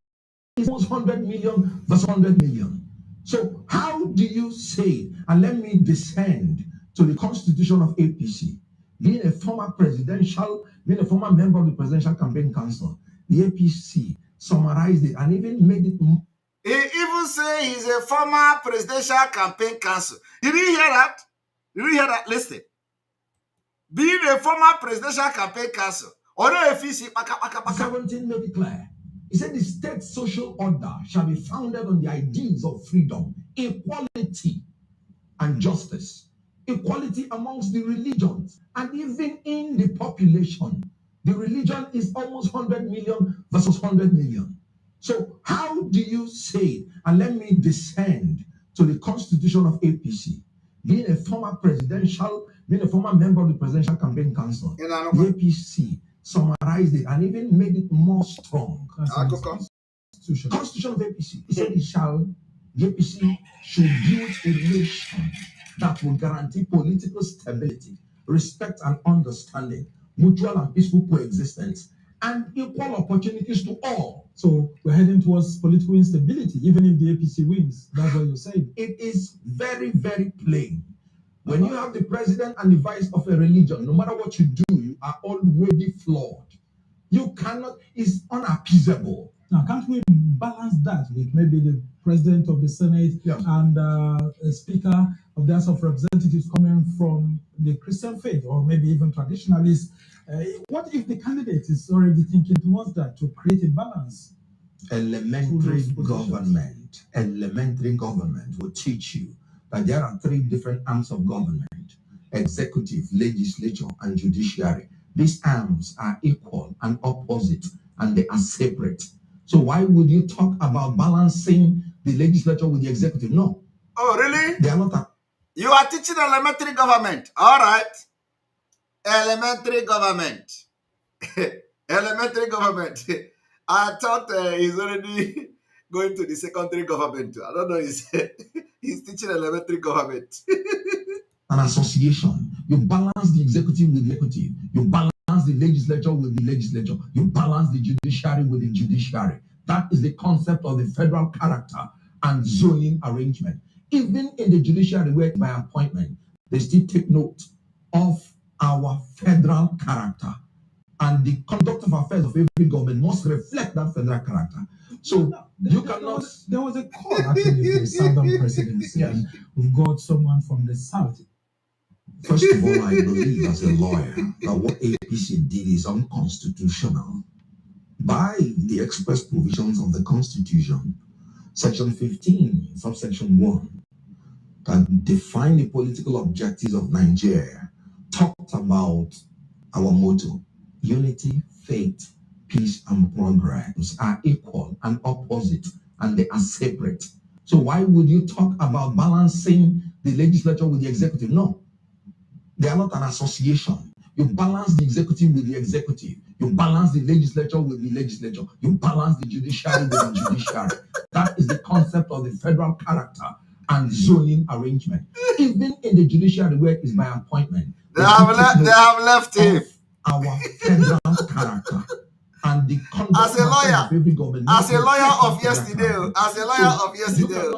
is 100 million versus 100 million. So how do you say, and let me descend to the constitution of APC, being a former member of the Presidential Campaign Council, the APC summarized it and even made it. He even say he's a former Presidential Campaign Council. Did you hear that? Did you hear that? Listen. Being a former Presidential Campaign Council, or no, if 17 made it clear. He said the state social order shall be founded on the ideals of freedom, equality, and justice. Equality amongst the religions and even in the population. The religion is almost 100 million versus 100 million. So how do you say, and let me descend to the constitution of APC, being a former member of the Presidential Campaign Council, the APC summarized it and even made it more strong. Constitution of APC. He said the APC should build a nation that will guarantee political stability, respect and understanding, mutual and peaceful coexistence, and equal opportunities to all. So we're heading towards political instability, even if the APC wins. That's what you're saying. It is very, very plain. When you have the president and the vice of a religion, no matter what you do, you are already flawed. You cannot, it's unappeasable. Now, can't we balance that with maybe the president of the Senate and a speaker of the House of Representatives coming from the Christian faith or maybe even traditionalists? What if the candidate is already thinking towards that to create a balance? Elementary government will teach you that there are three different arms of government: executive, legislature, and judiciary. These arms are equal and opposite, and they are separate. So why would you talk about balancing the legislature with the executive? No. Oh, really? They are not. You are teaching elementary government. All right. Elementary government. Elementary government. I thought he's already going to the secondary government. I don't know. He's teaching elementary government. An association. You balance the executive with the executive. You balance the legislature with the legislature. You balance the judiciary with the judiciary. That is the concept of the federal character and zoning arrangement. Even in the judiciary, where by appointment, they still take note of our federal character. And the conduct of affairs of every government must reflect that federal character. So you cannot. There was a call actually for the Southern presidency, and we've got someone from the South. First of all, I believe as a lawyer that what APC did is unconstitutional. By the express provisions of the Constitution, Section 15, subsection 1, that define the political objectives of Nigeria, talked about our motto: unity, faith, peace, and progress are equal and opposite, and they are separate. So why would you talk about balancing the legislature with the executive? No. They are not an association. You balance the executive with the executive. You balance the legislature with the legislature. You balance the judiciary with the judiciary. That is the concept of the federal character and zoning arrangement. Even in the judiciary, where it is by appointment, they have left him. Our federal character and the conduct as a lawyer of every government. As a lawyer of yesterday,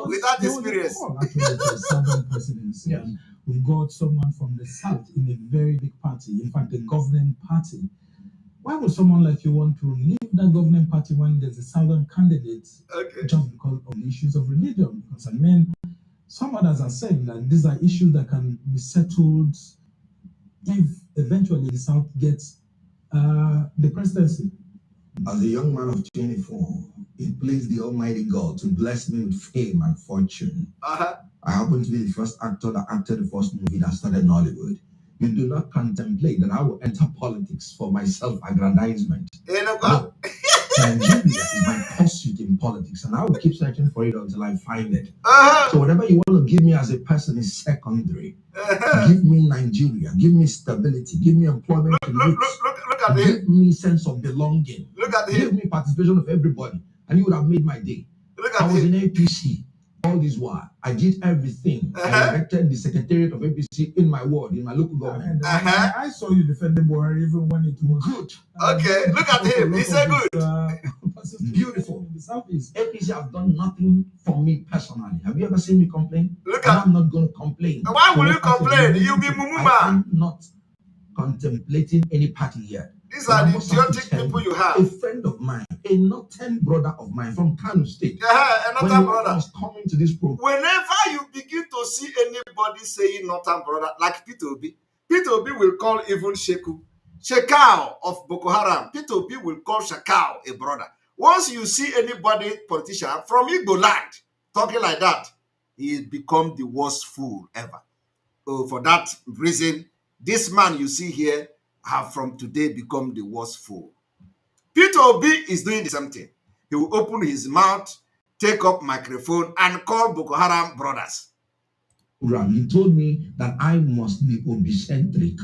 without experience. Actually, the Southern presidency. Yeah. We've got someone from the South in a very big party, in fact, the governing party. Why would someone like you want to leave that governing party when there's a Southern candidate just because of the issues of religion? Because I mean, some others are saying that these are issues that can be settled if eventually the South gets the presidency. As a young man of 24, it pleased the Almighty God to bless me with fame and fortune. I happen to be the first actor that acted the first movie that started Nollywood. You do not contemplate that I will enter politics for my self-aggrandizement. No. Nigeria is my pursuit in politics, and I will keep searching for it until I find it. So whatever you want to give me as a person is secondary. Give me Nigeria, give me stability, give me employment to look at him. Give me sense of belonging. Look at him. Give me participation of everybody, and you would have made my day. I was in APC. All this while, I did everything. I elected the secretariat of APC in my ward, in my local government. I saw you defending Buhari even when it was good. Okay, look at him. He said good. Beautiful. APC have done nothing for me personally. Have you ever seen me complain? I'm not going to complain. Why will you complain? You be Mumuma. I am not contemplating any party here. These But are I the must have to idiotic tell people you A have. friend of mine, a northern brother of mine from Kano State. Another When brother. I was coming to this program, Whenever you begin to see anybody saying northern brother, like Peter Obi will call even Shekau of Boko Haram. Peter Obi will call Shekau a brother. Once you see anybody, politician from Igbo land, talking like that, he become the worst fool ever. Oh, for that reason, this man you see here have from today become the worst fool. Peter Obi is doing the same thing. He will open his mouth, take up microphone, and call Boko Haram brothers. he told me that I must be Obi-centric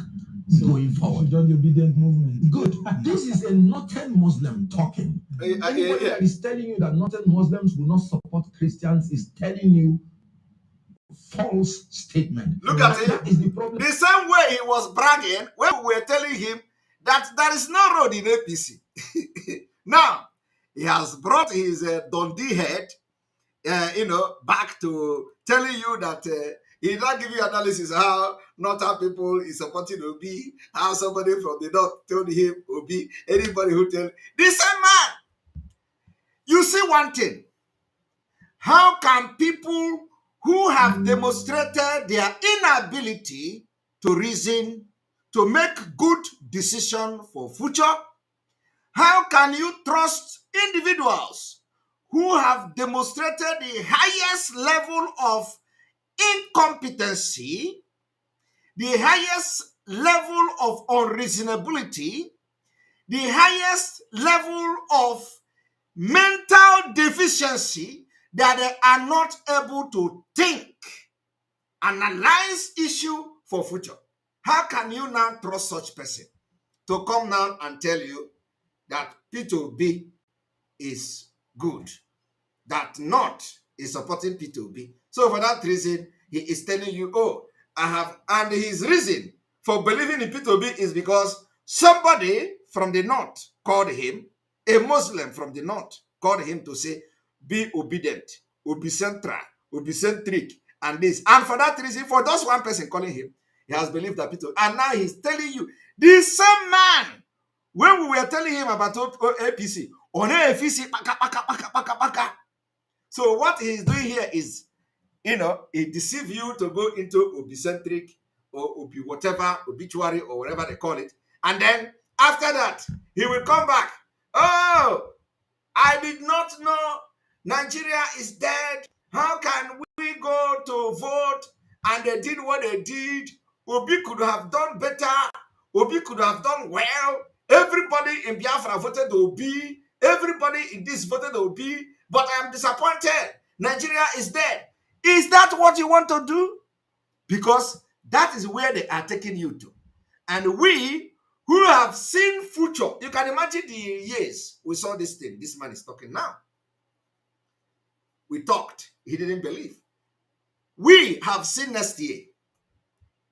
going forward. Join the obedient movement. Good. This is a northern Muslim talking. Anybody that is telling you that northern Muslims will not support Christians is telling you false statement. Look at him. That is the problem. The same way he was bragging when we were telling him that there is no road in APC. Now, he has brought his Dundee head, back to telling you that he not give you analysis how northern people is supporting Obi, how somebody from the north told him Obi, anybody who tell the same man. You see one thing. How can people who have demonstrated their inability to reason, to make good decision for future, how can you trust individuals who have demonstrated the highest level of incompetency, the highest level of unreasonability, the highest level of mental deficiency, that they are not able to think, analyze issue for future? How can you now trust such person to come now and tell you that P2B is good, that not is supporting P2B? So for that reason, he is telling you, oh, I have, and his reason for believing in P2B is because somebody from the north called him, a Muslim from the north called him to say, be obedient, obicentric, and this. And for that reason, for just one person calling him, he has believed that P2B. And now he's telling you, the same man, when we were telling him about APC, on APC, so what he's doing here is, he deceive you to go into obicentric or obi whatever, obituary or whatever they call it. And then after that, he will come back. Oh, I did not know Nigeria is dead. How can we go to vote? And they did what they did. Obi could have done better. Obi could have done well. Everybody in Biafra voted Obi. Everybody in this voted Obi. But I'm disappointed. Nigeria is dead. Is that what you want to do? Because that is where they are taking you to. And we who have seen future, you can imagine the years we saw this thing. This man is talking now. We talked. He didn't believe. We have seen next year.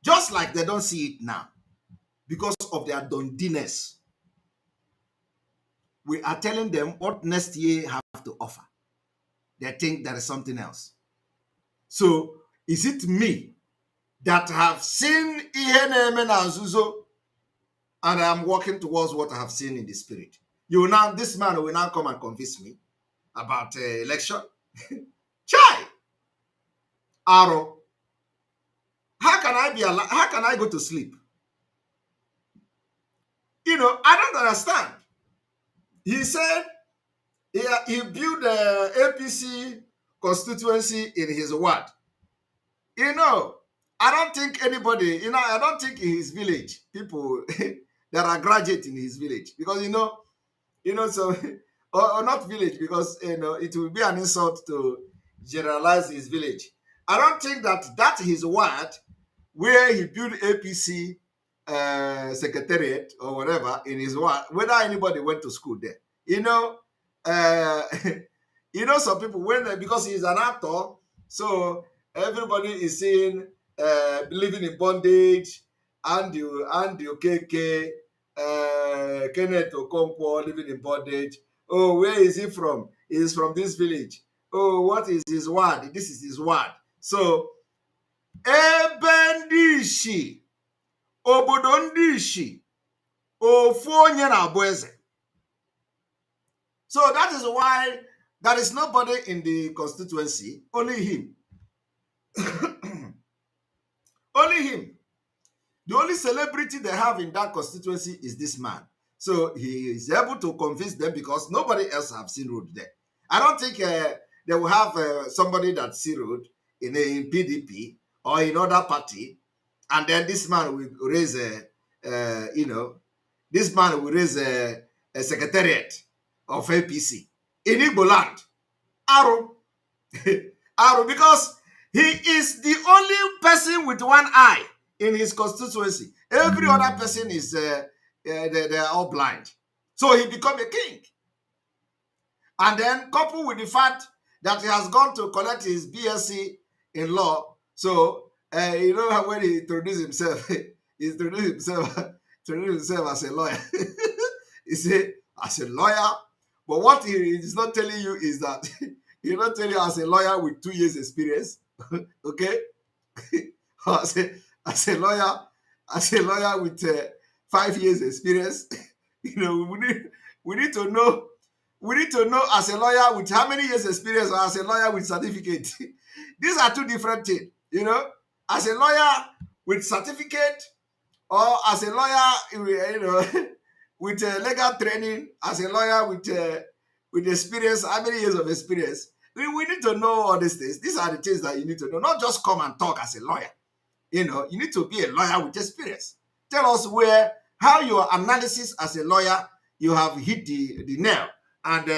Just like they don't see it now. Because of their dundiness. We are telling them what next year have to offer. They think there is something else. So, is it me that have seen ihe na-eme na nzuzo and I'm working towards what I have seen in the spirit? This man will now come and convince me about election. Chai! Aro. How can I be alive? How can I go to sleep? I don't understand. He said he built the APC constituency in his ward. I don't think anybody, I don't think in his village, people that are graduate in his village, because so or not village, because it will be an insult to generalize his village. I don't think that his ward where he built APC secretariat or whatever in his ward, whether anybody went to school there. Some people because he's an actor, so everybody is saying living in bondage, Andy Okeke, Kenneth Okonkwo living in bondage. Oh, where is he from? He's from this village. Oh, what is his word? This is his word. So, Ebendishi, obodo ndị ishi ofu onye na-abụ eze. So that is why there is nobody in the constituency, only him. Only him. The only celebrity they have in that constituency is this man. So he is able to convince them because nobody else have seen road there. I don't think they will have somebody that see road in a PDP or in other party, and then this man will raise this man will raise a secretariat of APC in Igbo land. Aro. Aro, because he is the only person with one eye in his constituency. Every other person is they're all blind. So he become a king. And then coupled with the fact that he has gone to collect his BSc in law. So you know how when he introduced himself, he introduced himself as a lawyer. He said, as a lawyer. But what he is not telling you is that he's not telling you as a lawyer with 2 years experience. Okay? as a lawyer with 5 years experience. You know, we need to know as a lawyer with how many years experience or as a lawyer with certificate. These are two different things, you know. As a lawyer with certificate or as a lawyer, you know, with legal training, as a lawyer with experience, how many years of experience. We need to know all these things. These are the things that you need to know. Not just come and talk as a lawyer. You know, you need to be a lawyer with experience. Tell us how your analysis as a lawyer, you have hit the nail. And,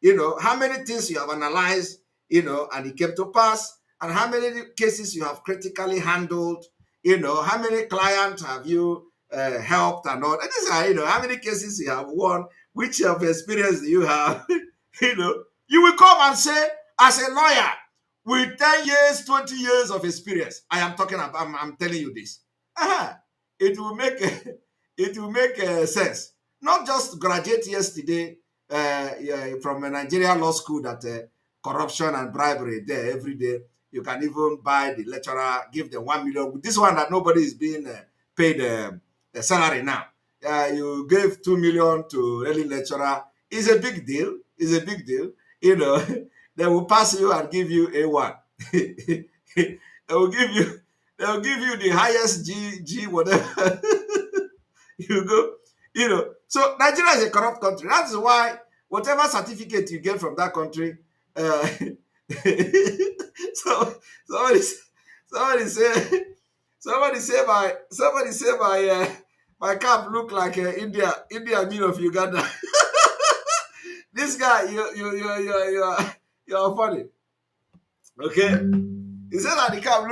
you know, how many things you have analyzed, you know, and it came to pass. And how many cases you have critically handled. You know, how many clients have you helped and all. And these are, you know, how many cases you have won. Which of experience do you have? You know, you will come and say, as a lawyer with 10 years, 20 years of experience, I'm telling you this. It will make sense. Not just graduate yesterday from a Nigerian law school that corruption and bribery there every day. You can even buy the lecturer, give them 1 million. With this one that nobody is being paid a salary now. You gave 2 million to any lecturer. It's a big deal. It's a big deal. You know, they will pass you and give you A1. They will give you the highest G whatever. You go, you know. So Nigeria is a corrupt country. That's why whatever certificate you get from that country, so somebody say my cap look like India mean of Uganda. This guy, you're funny. Okay, he said that the cap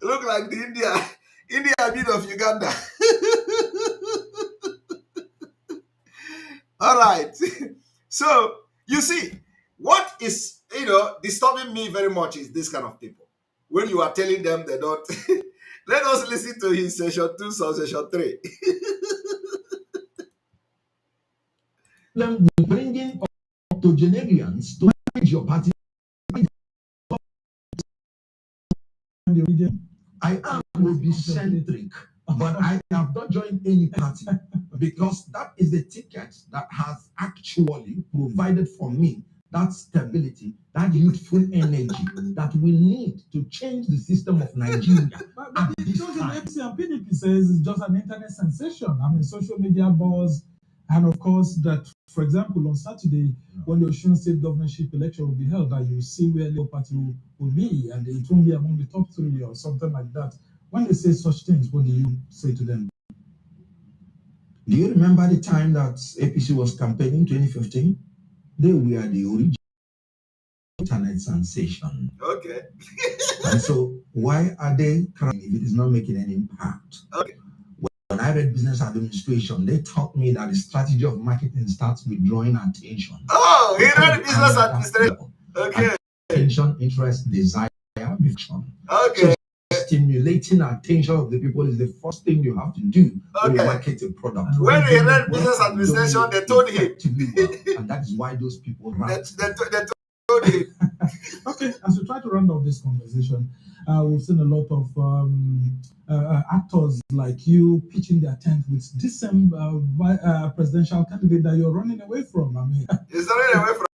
look like the India mean of Uganda. All right. So you see, what is disturbing me very much is this kind of people. When you are telling them they don't, let us listen to his session 2, session 3. Then we're bringing octogenarians to manage your party. I am Obi-centric, but I have not joined any party because that is the ticket that has actually provided for me that stability, that youthful energy that we need to change the system of Nigeria. But the APC and PDP says it's just an internet sensation. I mean, social media buzz. And of course, that, for example, on Saturday, when the Osun State governorship election will be held, that you see where your party will be, and it won't be among the top 3 or something like that. When they say such things, what do you say to them? Do you remember the time that APC was campaigning in 2015? They were the original internet sensation. Okay. And so, why are they crying if it is not making an impact? Okay. When I read business administration, they taught me that the strategy of marketing starts with drawing attention. Oh, he read business administration. Okay. Attention, interest, desire, vision. Okay. So stimulating attention of the people is the first thing you have to do when you market a product. When he read business administration, they told him. And that is why those people ran. They told him. Okay, as we try to round off this conversation, we've seen a lot of actors like you pitching their tent with this same presidential candidate that you're running away from. I mean, He's running away from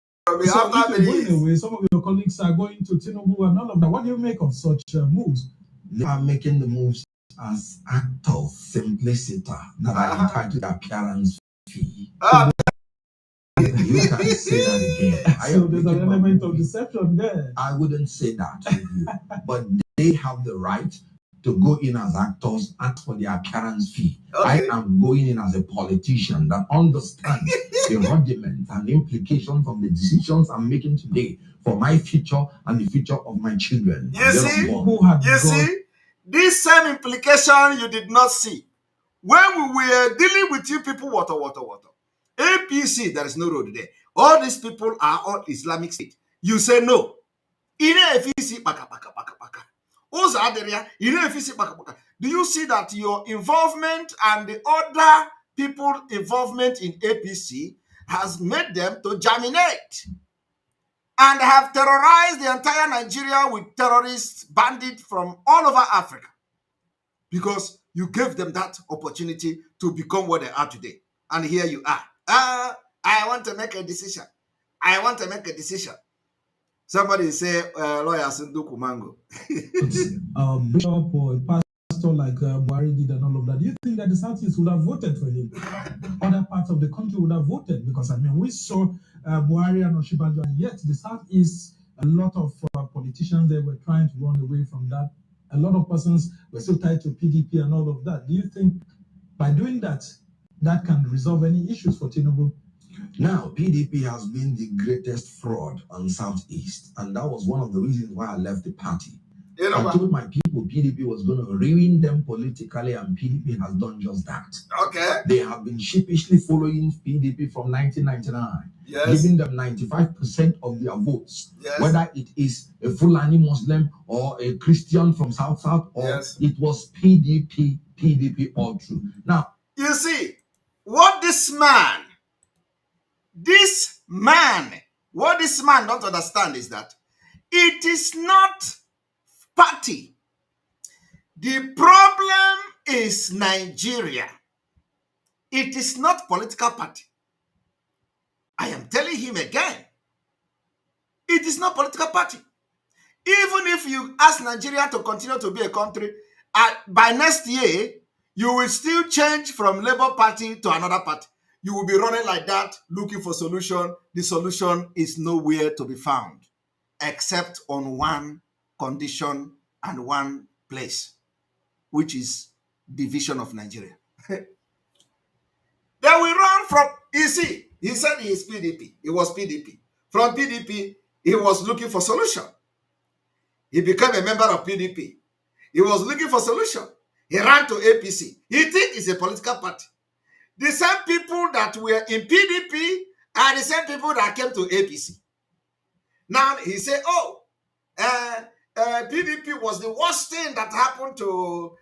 me so after if you're many going years. away, some of your colleagues are going to Tinubu and all of that. What do you make of such moves? They are making the moves as actors, simplicity, that are entitled to the appearance fee. You can say that again. So there's an element of deception there. I wouldn't say that with you, but they have the right to go in as actors, ask for the appearance fee. Okay. I am going in as a politician that understands the rudiment and implications of the decisions I'm making today for my future and the future of my children. You see? You see? This same implication you did not see. When we were dealing with you people, water. APC, there is no road there. All these people are all Islamic State. You say no. Do you see that your involvement and the other people involvement in APC has made them to germinate and have terrorized the entire Nigeria with terrorists, bandits from all over Africa? Because you gave them that opportunity to become what they are today. And here you are. I want to make a decision. Somebody say, lawyer Sunduku Mango. Bishop or a pastor like Buhari did and all of that. Do you think that the Southeast would have voted for him? Other parts of the country would have voted? Because, I mean, we saw Buhari and Oshibajo, and yet the Southeast, a lot of politicians, they were trying to run away from that. A lot of persons were still tied to PDP and all of that. Do you think by doing that, that can resolve any issues for Tinubu? Now, PDP has been the greatest fraud on Southeast, and that was one of the reasons why I left the party. I told my people PDP was going to ruin them politically, and PDP has done just that. Okay. They have been sheepishly following PDP from 1999, giving them 95% of their votes, whether it is a Fulani Muslim or a Christian from South, or it was PDP all through. Now, you see, what this man don't understand is that it is not party. The problem is Nigeria. It is not political party. I am telling him again. It is not political party. Even if you ask Nigeria to continue to be a country, by next year, you will still change from Labour Party to another party. You will be running like that, looking for solution. The solution is nowhere to be found, except on one condition and one place, which is division of Nigeria. They will run from, you see, he said he is PDP. It was PDP. From PDP, he was looking for solution. He became a member of PDP. He was looking for solution. He ran to APC. He thinks it's a political party. The same people that were in PDP are the same people that came to APC. Now he said, PDP was the worst thing that happened to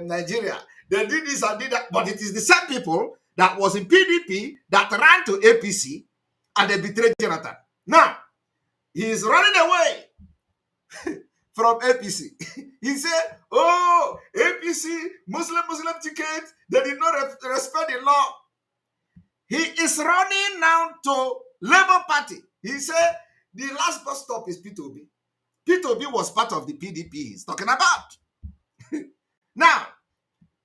Nigeria. They did this and did that. But it is the same people that was in PDP that ran to APC and they betrayed Jonathan. Now, he is running away from APC. He said, APC, Muslim ticket, they did not respect the law. He is running now to Labour Party. He said, the last bus stop is P2B. P2B was part of the PDP he's talking about. Now,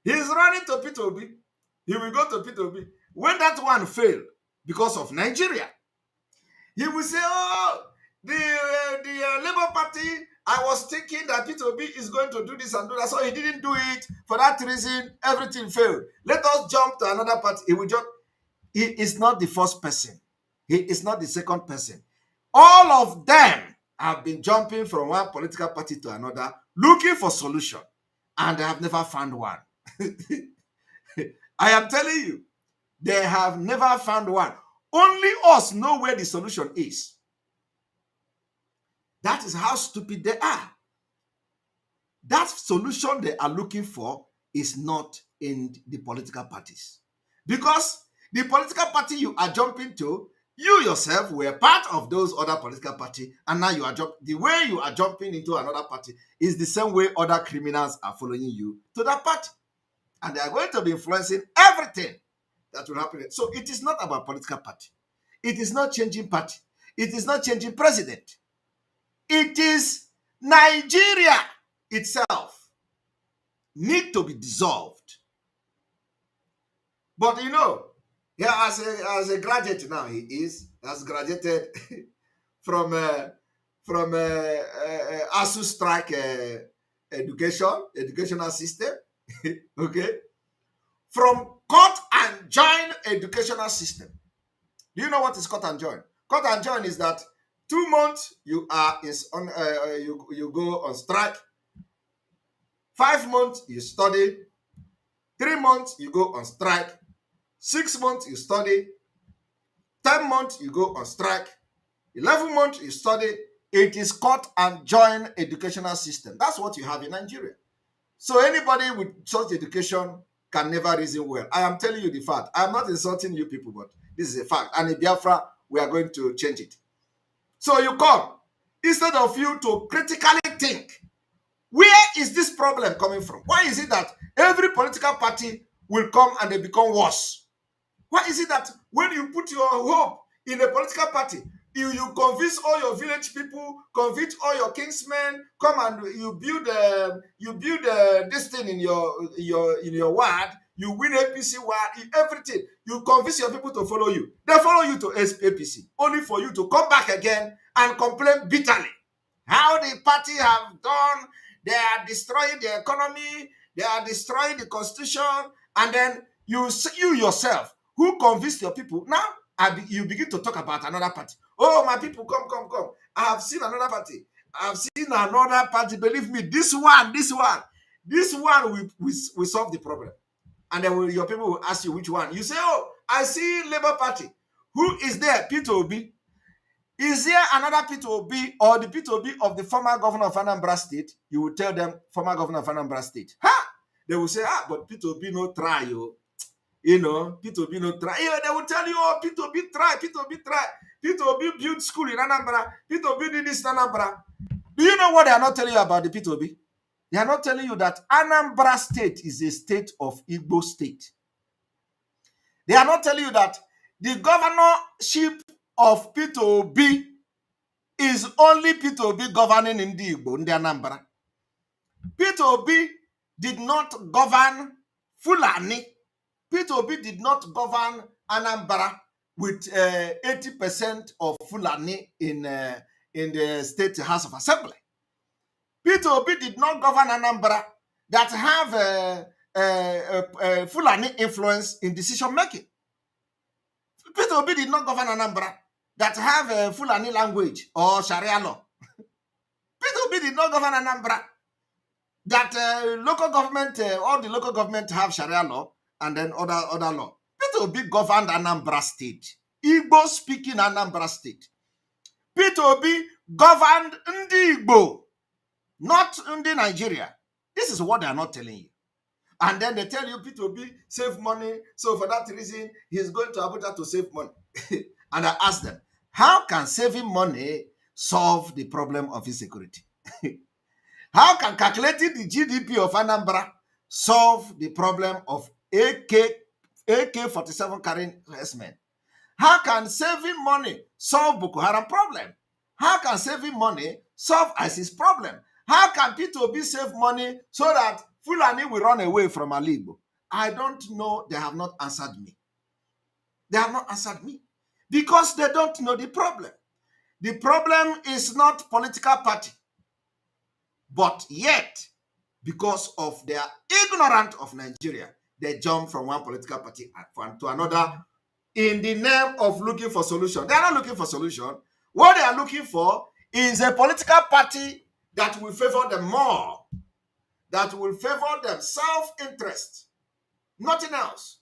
he's running to P2B. He will go to P2B. When that one failed because of Nigeria, he will say, the Labour Party, I was thinking that P2B is going to do this and do that, so he didn't do it. For that reason, everything failed. Let us jump to another party. He will jump. He is not the first person. He is not the second person. All of them have been jumping from one political party to another, looking for solution, and they have never found one. I am telling you, they have never found one. Only us know where the solution is. That is how stupid they are. That solution they are looking for is not in the political parties. Because the political party you are jumping to You yourself were part of those other political party, and now you are the way you are jumping into another party is the same way other criminals are following you to that party, and they are going to be influencing everything that will happen. So it is not about political party. It is not changing party. It is not changing president. It is Nigeria itself need to be dissolved. But you know, yeah, as a graduate now, he has graduated from ASU strike educational system, okay, from cut and join educational system. Do you know what is cut and join? Cut and join is that 2 months you are on you go on strike, 5 months you study, 3 months you go on strike, 6 months you study, 10 months you go on strike, 11 months you study. It is cut and join educational system. That's what you have in Nigeria. So anybody with such education can never reason well. I am telling you the fact. I'm not insulting you people, but this is a fact. And in Biafra, we are going to change it. So you come, instead of you to critically think, where is this problem coming from? Why is it that every political party will come and they become worse? Why is it that when you put your hope in a political party, you convince all your village people, convince all your kingsmen, come and you build this thing in your ward, you win APC ward, everything. You convince your people to follow you. They follow you to APC, only for you to come back again and complain bitterly how the party have done. They are destroying the economy, they are destroying the constitution, and then you yourself, who convinced your people, now you begin to talk about another party. Oh, my people, come. I have seen another party. I have seen another party. Believe me, this one will solve the problem. And then your people will ask you which one. You say, oh, I see Labour Party. Who is there? Peter Obi. Is there another Peter Obi or the Peter Obi of the former governor of Anambra State? You will tell them, former governor of Anambra State. They will say, but Peter Obi no try, yo. You know, Peter Obi no try. Yeah, they will tell you, oh, Peter Obi try. Peter Obi built school in Anambra. Peter Obi did this in Anambra. Do you know what they are not telling you about the Peter Obi? They are not telling you that Anambra State is a state of Igbo state. They are not telling you that the governorship of Peter Obi is only Peter Obi governing in the Igbo, in the Anambra. Peter Obi did not govern Fulani. Peter Obi did not govern Anambra with 80% of Fulani in the State House of Assembly. Peter Obi did not govern Anambra that have Fulani influence in decision making. Peter Obi did not govern Anambra that have Fulani language or Sharia law. Peter Obi did not govern Anambra that local government, all the local government have Sharia law and then other law. Peter Obi governed Anambra State, Igbo speaking Anambra State. Peter Obi governed Ndi Igbo, not Ndi Nigeria. This is what they are not telling you. And then they tell you Peter Obi save money, so for that reason, he's going to Abuja to save money. And I ask them, how can saving money solve the problem of insecurity? How can calculating the GDP of Anambra solve the problem of AK-47 carrying herdsmen? How can saving money solve Boko Haram problem? How can saving money solve ISIS problem? How can Peter Obi save money so that Fulani will run away from Alibo? I don't know. They have not answered me. They have not answered me because they don't know the problem. The problem is not political party. But yet, because of their ignorance of Nigeria, they jump from one political party to another in the name of looking for solution. They are not looking for solution. What they are looking for is a political party that will favor them more, that will favor them self-interest, nothing else.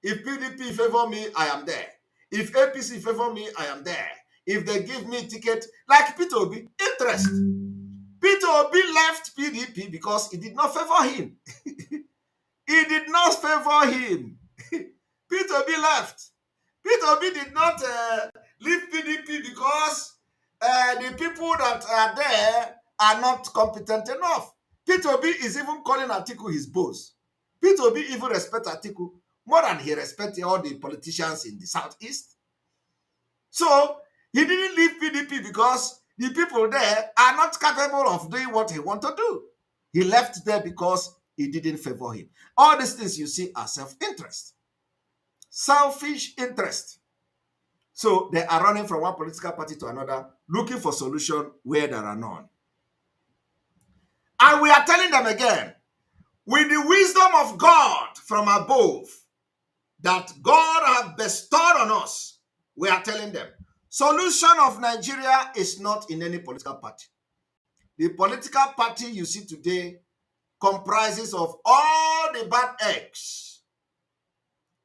If PDP favor me, I am there. If APC favor me, I am there. If they give me ticket, like Peter Obi, interest. Peter Obi left PDP because it did not favor him. It did not favor him. Peter Obi left. Peter Obi did not leave PDP because the people that are there are not competent enough. Peter Obi is even calling Atiku his boss. Peter Obi even respects Atiku more than he respects all the politicians in the southeast. So he didn't leave PDP because the people there are not capable of doing what he wants to do. He left there because it didn't favor him. All these things you see are self-interest. Selfish interest. So they are running from one political party to another, looking for solution where there are none. And we are telling them again, with the wisdom of God from above, that God has bestowed on us, we are telling them, solution of Nigeria is not in any political party. The political party you see today comprises of all the bad eggs,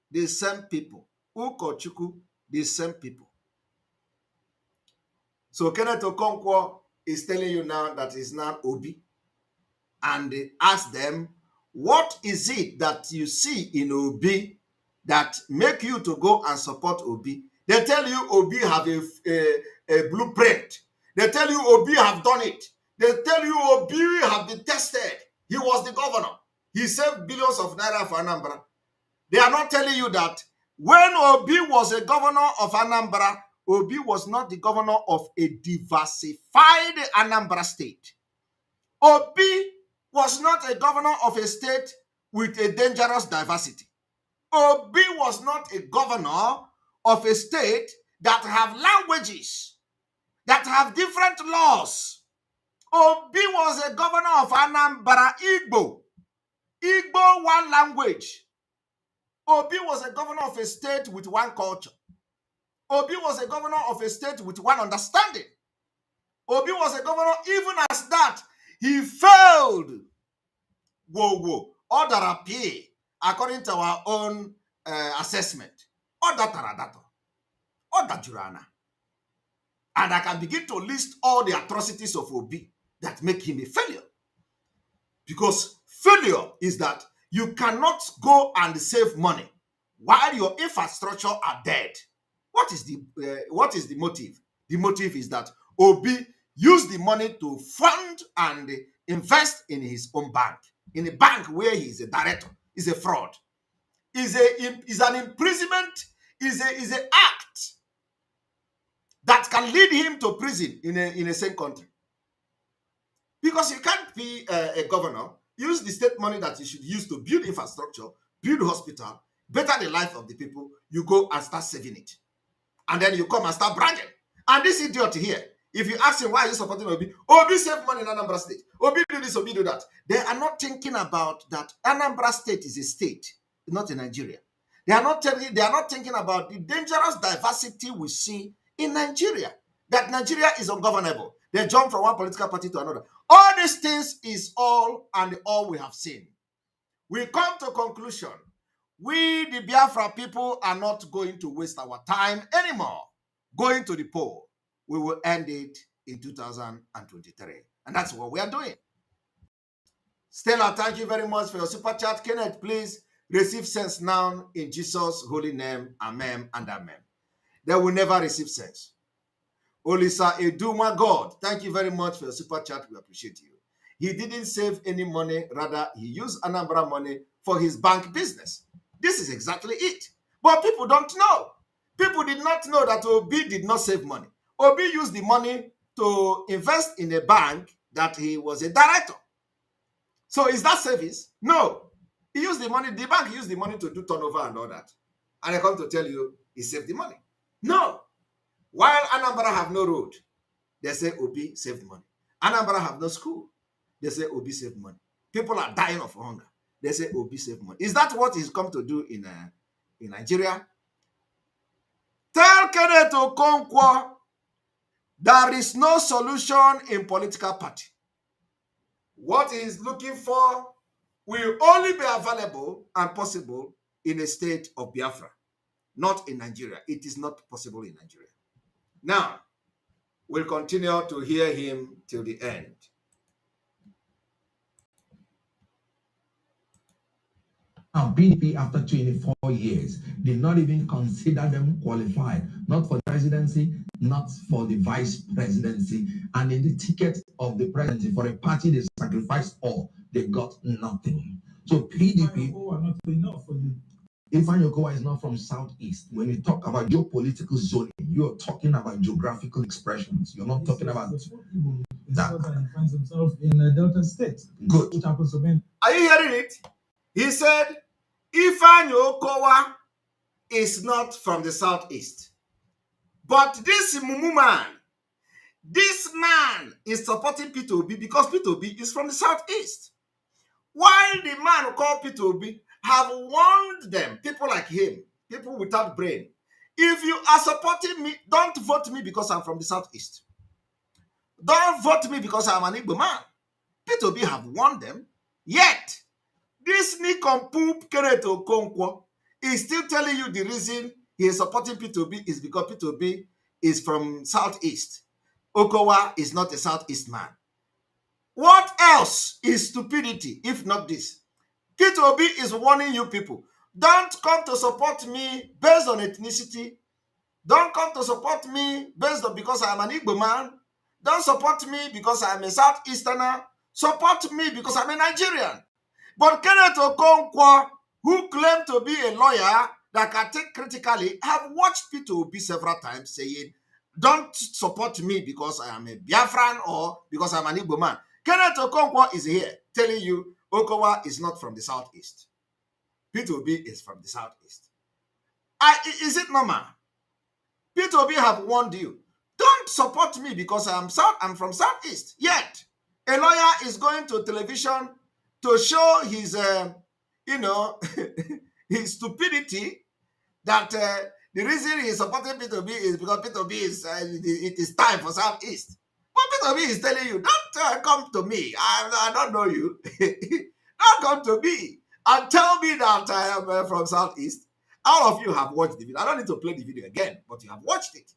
the same people. Ukochuku, the same people. So Kenneth Okonkwo is telling you now that he's now Obi, and ask them, what is it that you see in Obi that make you to go and support Obi? They tell you Obi have a blueprint. They tell you Obi have done it. They tell you Obi have been tested. He was the governor. He saved billions of naira for Anambra. They are not telling you that when Obi was a governor of Anambra, Obi was not the governor of a diversified Anambra state. Obi was not a governor of a state with a dangerous diversity. Obi was not a governor of a state that have languages, that have different laws. Obi was a governor of Anambra Igbo. Igbo, one language. Obi was a governor of a state with one culture. Obi was a governor of a state with one understanding. Obi was a governor, even as that, he failed. Order appear according to our own assessment. Order taradato. Order jurana. And I can begin to list all the atrocities of Obi that make him a failure. Because failure is that you cannot go and save money while your infrastructure are dead. What is the motive? The motive is that Obi used the money to fund and invest in his own bank. In a bank where he is a director, is a fraud, is an imprisonment, is an act that can lead him to prison in a same country. Because you can't be a governor, use the state money that you should use to build infrastructure, build hospital, better the life of the people, you go and start saving it. And then you come and start bragging. And this idiot here, if you ask him why are you supporting Obi, Obi save money in Anambra State. Obi do this, Obi do that. They are not thinking about that Anambra State is a state, not in Nigeria. They are not thinking about the dangerous diversity we see in Nigeria. That Nigeria is ungovernable. They jump from one political party to another. All these things is all we have seen. We come to conclusion. We, the Biafra people, are not going to waste our time anymore going to the poll. We will end it in 2023. And that's what we are doing. Stella, thank you very much for your super chat. Kenneth, please receive sense now in Jesus' holy name. Amen and amen. They will never receive sense. Olisa Eduma God, thank you very much for your super chat. We appreciate you. He didn't save any money. Rather, he used Anambra money for his bank business. This is exactly it. But people don't know. People did not know that Obi did not save money. Obi used the money to invest in a bank that he was a director. So is that service? No. He used the money, the bank used the money to do turnover and all that. And I come to tell you, he saved the money. No. While Anambra have no road, they say Obi saved money. Anambra have no school, they say Obi saved money. People are dying of hunger, they say Obi saved money. Is that what he's come to do in Nigeria? Tell Kenneth Okonkwo there is no solution in political party. What he is looking for will only be available and possible in a state of Biafra, not in Nigeria. It is not possible in Nigeria. Now, we'll continue to hear him till the end. Now, PDP, after 24 years, did not even consider them qualified, not for the presidency, not for the vice presidency, and in the ticket of the presidency for a party they sacrificed all, they got nothing. So PDP are not enough for you. Ifan Yokowa is not from Southeast. When you talk about geopolitical zoning, you're talking about geographical expressions. You're not talking about that. He finds himself in a Delta State. Good. Which happens to me. Are you hearing it? He said, Ifan Yokowa is not from the Southeast. But this Mumu man, this man is supporting P2B because P2B is from the Southeast. While the man who called P2B have warned them, people like him, people without brain, if you are supporting me, don't vote me because I'm from the Southeast. Don't vote me because I'm an Igbo man. P2B have warned them. Yet, this nincompoop Kenneth Okonkwo is still telling you the reason he is supporting P2B is because P2B is from Southeast. Okowa is not a Southeast man. What else is stupidity if not this? P2B is warning you people. Don't come to support me based on ethnicity. Don't come to support me based on because I'm an Igbo man. Don't support me because I'm a Southeasterner. Support me because I'm a Nigerian. But Kenneth Okonkwo, who claimed to be a lawyer that can take critically, have watched P2B several times saying, don't support me because I am a Biafran or because I'm an Igbo man. Kenneth Okonkwo is here telling you Okowa is not from the Southeast. P2B is from the Southeast. Is it normal? P2B have warned you. Don't support me because I'm from Southeast. Yet, a lawyer is going to television to show his, his stupidity that the reason he's supporting P2B is because P2B is, it is time for Southeast. But P2B is telling you, don't come to me. I don't know you. Don't come to me and tell me that I am from Southeast. All of you have watched the video. I don't need to play the video again, but you have watched it.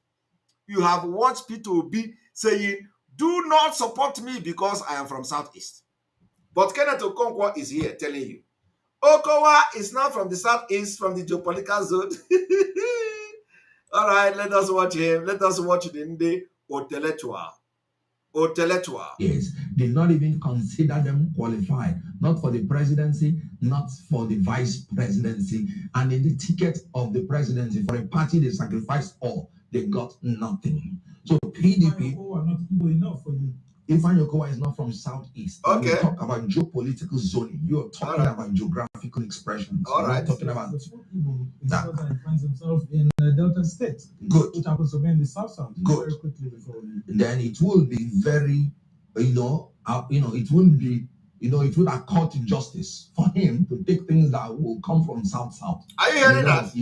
You have watched P2B saying, do not support me because I am from Southeast. But Kenneth Okonkwo is here telling you, Okowa is not from the Southeast, from the geopolitical zone. All right, let us watch him. Let us watch the Nde Oteletua. Yes, did not even consider them qualified, not for the presidency, not for the vice presidency, and in the ticket of the presidency for a party they sacrificed all, they got nothing. So PDP are not enough for you. Ifan Yokowa is not from Southeast. Okay. When we talk about geopolitical zoning, you're talking about geographical expressions. All right. You're talking about that. He finds himself in Delta State. Good. Which happens to be in the South. Good. Very quickly before then it will be very, it will be, it will accord to justice for him to take things that will come from South. Are you hearing that?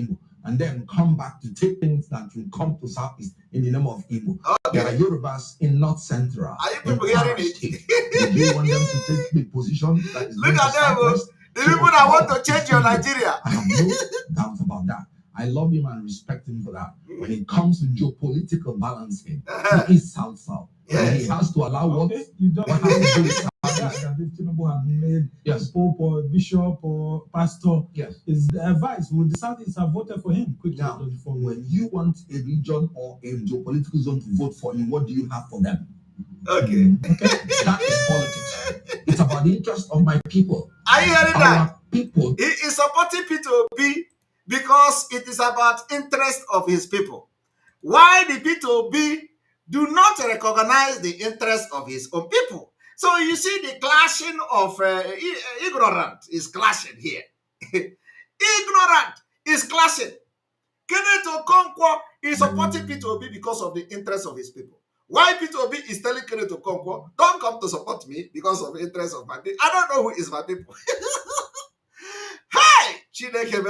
And then come back to take things that will come to Southeast in the name of Igbo. Okay. There are Yorubas in North Central. Are you people hearing it? Do you want them to take the position that is look at them, the people that want to change your Nigeria. I have no doubt about that. I love him and respect him for that. When it comes to geopolitical balancing, he is South. Yes. He has to allow what has to do with that if Tinubu have made yes. Pope or Bishop or Pastor, yes. is the advice. Would the Southeast have voted for him quickly? Now, when you want a region or a geopolitical zone to vote for you, what do you have for them? Okay. That is politics. It's about the interest of my people. Are you hearing that? People. He is supporting P2B because it is about interest of his people. Why the P2B do not recognize the interest of his own people? So you see the clashing of ignorant is clashing here. Ignorant is clashing. Kenneth Okonkwo is supporting P2B because of the interest of his people. Why P2B is telling Kenneth Okonkwo, don't come to support me because of the interest of my people. I don't know who is my people. Hey! Chineke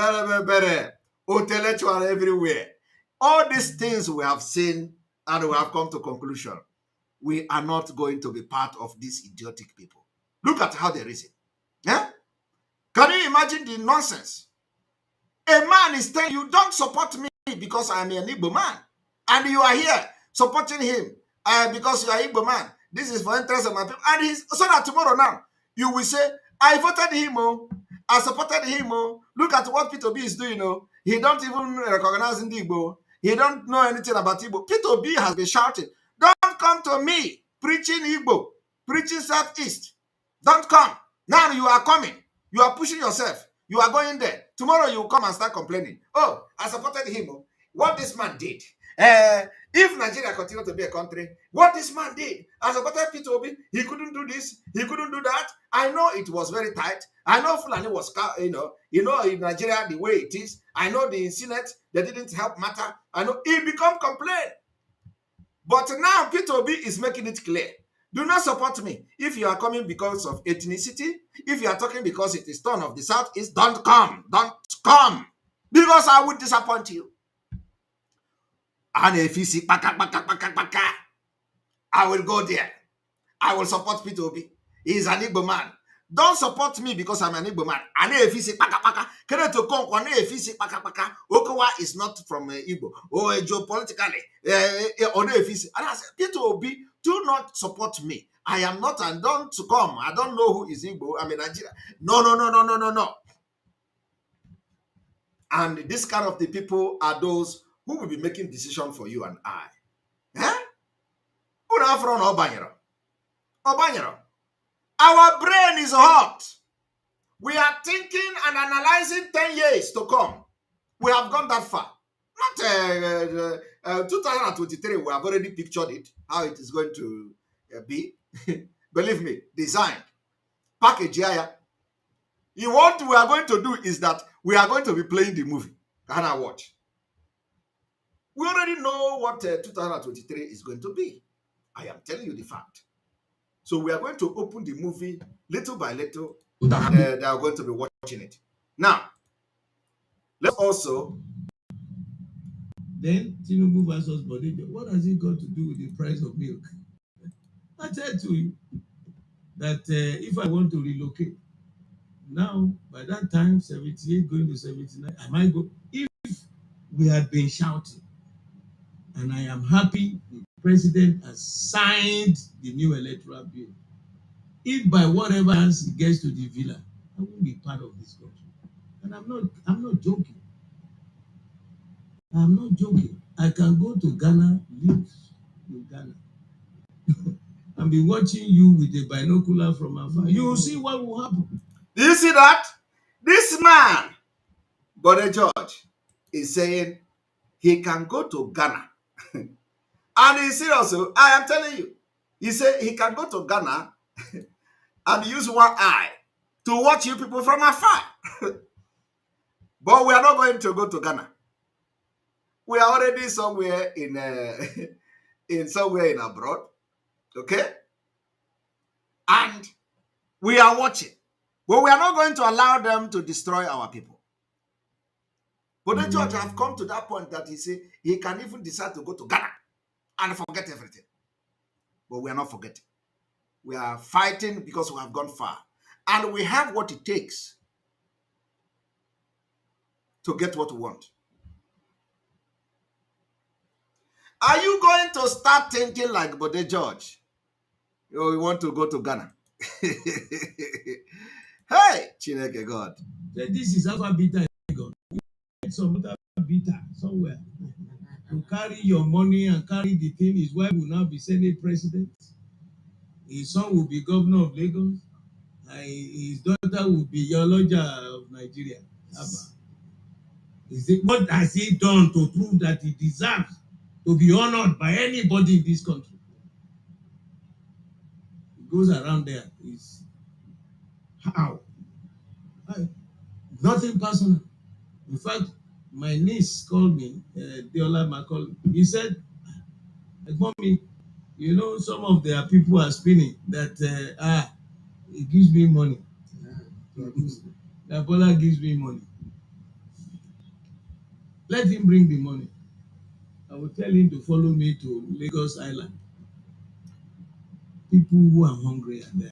bere intellectual everywhere. All these things we have seen and we have come to conclusion. We are not going to be part of these idiotic people. Look at how they reason. Yeah? Can you imagine the nonsense? A man is telling you, don't support me because I am an Igbo man. And you are here supporting him because you are Igbo man. This is for interest of my people. And so that tomorrow now, you will say, I voted him. I supported him. Oh. Look at what Peter B is doing. Oh. He don't even recognize Igbo. He don't know anything about Igbo. Peter B has been shouting, don't come to me preaching Igbo, preaching Southeast. Don't come. Now you are coming. You are pushing yourself. You are going there. Tomorrow you will come and start complaining. Oh, I supported him. Oh. What this man did. If Nigeria continued to be a country, what this man did, I supported Peter Obi. He couldn't do this. He couldn't do that. I know it was very tight. I know Fulani was, in Nigeria the way it is. I know the Senate, they didn't help matter. I know it become complaint. But now Peter Obi is making it clear. Do not support me. If you are coming because of ethnicity, if you are talking because it is turn of the Southeast, don't come. Don't come. Because I would disappoint you. And if you see, I will go there. I will support Peter Obi. He is an Igbo man. Don't support me because I'm an Igbo man. And if you see, Okowa is not from Igbo. Or geopolitically. Or if you see, and I said, Peter Obi, do not support me. I am not, and don't come. I don't know who is Igbo. I'm in Nigeria. No. And this kind of the people are those who will be making decisions for you and I. Our brain is hot. We are thinking and analyzing 10 years to come. We have gone that far. Not 2023, we have already pictured it, how it is going to be. Believe me, design, package here. What we are going to do is that we are going to be playing the movie. Can I watch? We already know what 2023 is going to be. I am telling you the fact. So we are going to open the movie little by little, and they are going to be watching it. Now, let's also... Then Tinubu versus Bodega. What has it got to do with the price of milk? I said to you that if I want to relocate, now by that time, 78 going to 79, I might go. If we had been shouting, and I am happy the president has signed the new electoral bill. If by whatever chance he gets to the villa, I won't be part of this country. And I'm not joking. I'm not joking. I can go to Ghana, live in Ghana, and be watching you with a binocular from afar. You will see what will happen. Do you see that? This man, Bode George, is saying he can go to Ghana. And he's serious. I am telling you. He said he can go to Ghana and use one eye to watch you people from afar. But we are not going to go to Ghana. We are already somewhere in somewhere in abroad. Okay? And we are watching. But we are not going to allow them to destroy our people. But the George have come to that point that he say he can even decide to go to Ghana and forget everything. But we are not forgetting. We are fighting because we have gone far. And we have what it takes to get what we want. Are you going to start thinking like Bode George? You want to go to Ghana? Hey, Chineke God. This is Alpha Beta God. You get some other beta somewhere. To carry your money and carry the thing. His wife will now be Senate president. His son will be governor of Lagos. And his daughter will be Yoloja of Nigeria. What has he done to prove that he deserves to be honored by anybody in this country? He goes around there. How? Nothing personal. In fact, my niece called me, Deola Macaulay. He said, Mommy, you know, some of their people are spinning that, it gives me money. Bola gives me money. Let him bring the money. I will tell him to follow me to Lagos Island. People who are hungry are there.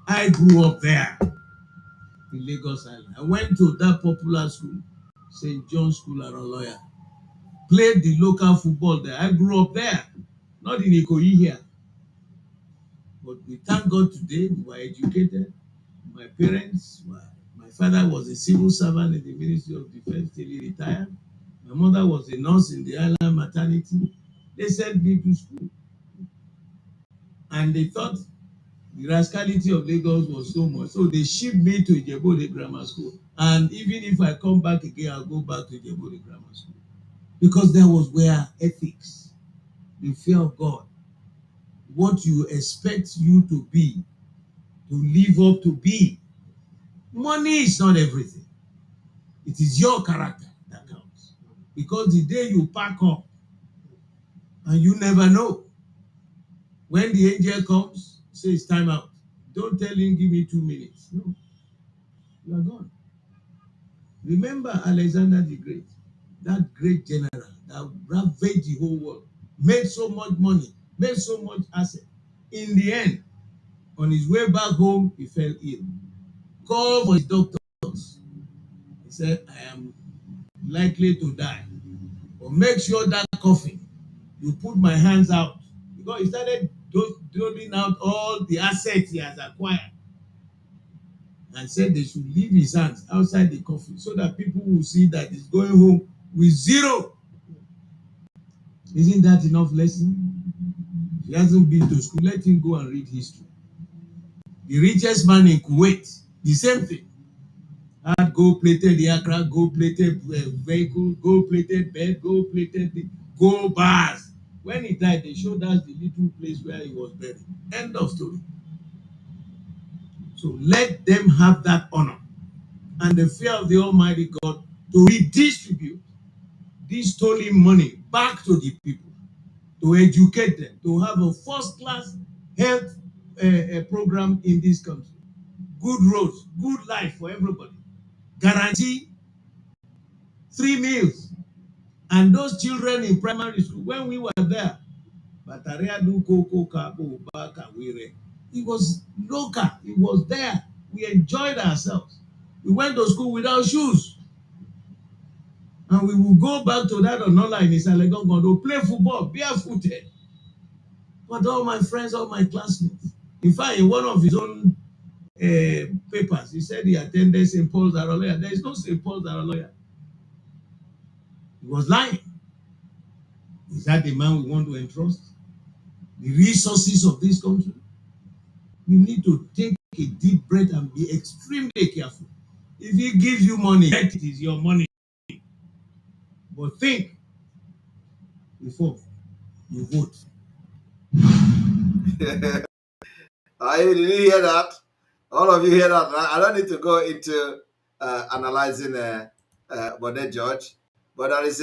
I grew up there in Lagos Island. I went to that popular school, St. John's School, Aroloya. Played the local football there. I grew up there, not in Ikoyi here. But we thank God today we were educated. My parents were father was a civil servant in the Ministry of Defense till he retired. My mother was a nurse in the island maternity. They sent me to school. And they thought the rascality of Lagos was so much. So they shipped me to Ijebode Grammar School. And even if I come back again, I'll go back to Ijebode Grammar School. Because that was where ethics, the fear of God, what you expect you to be, to live up to be. Money is not everything. It is your character that counts. Because the day you pack up, and you never know, when the angel comes, say it's time out. Don't tell him, give me 2 minutes. No, you are gone. Remember Alexander the Great, that great general that ravaged the whole world, made so much money, made so much asset. In the end, on his way back home, he fell ill. Called for his doctors. He said, I am likely to die. But make sure that coffin, you put my hands out. Because he started doling out all the assets he has acquired. And said they should leave his hands outside the coffin so that people will see that he's going home with zero. Isn't that enough lesson? If he hasn't been to school, let him go and read history. The richest man in Kuwait, the same thing. Had gold-plated aircraft, gold-plated vehicle, gold-plated bed, gold-plated gold bars. When he died, they showed us the little place where he was buried. End of story. So let them have that honor and the fear of the Almighty God to redistribute this stolen money back to the people, to educate them, to have a first-class health program in this country, good roads, good life for everybody, guarantee 3 meals. And those children in primary school, when we were there, it was local, it was there. We enjoyed ourselves. We went to school without shoes. And we will go back to that online in Salegongo to play football, barefooted. But all my friends, all my classmates. In fact, in one of his own papers, he said he attended St. Paul's Aroloya. There is no St. Paul's Aroloya. He was lying. Is that the man we want to entrust? The resources of this country? We need to take a deep breath and be extremely careful. If he gives you money, it is your money. But think before you vote. Did you hear that? All of you hear that? I don't need to go into analyzing Bode George, but there is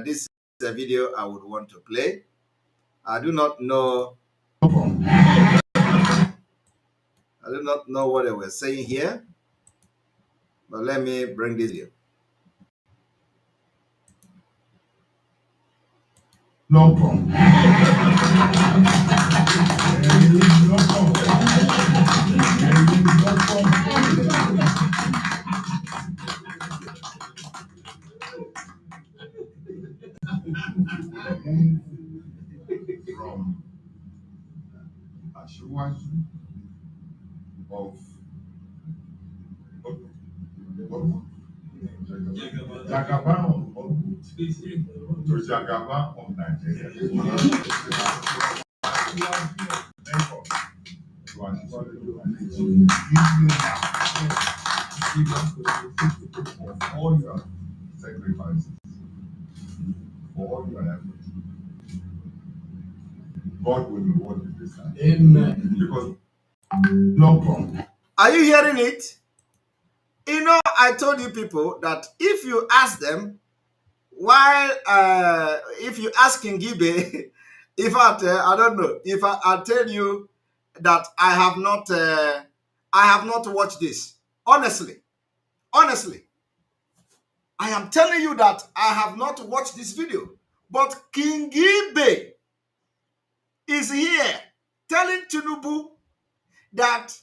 this video I would want to play. I do not know what they were saying here, but let me bring this here. No problem. From Ashiwaju of Jagaba to Jagaba of Nigeria. For all your sacrifices, for all your efforts, God will reward you this time. Amen. Because no problem. Are you hearing it? You know, I told you people that if you ask them, if you ask Kingibe, if I don't know, if I tell you that I have not watched this. Honestly, I am telling you that I have not watched this video. But Kingibe is here telling Tinubu that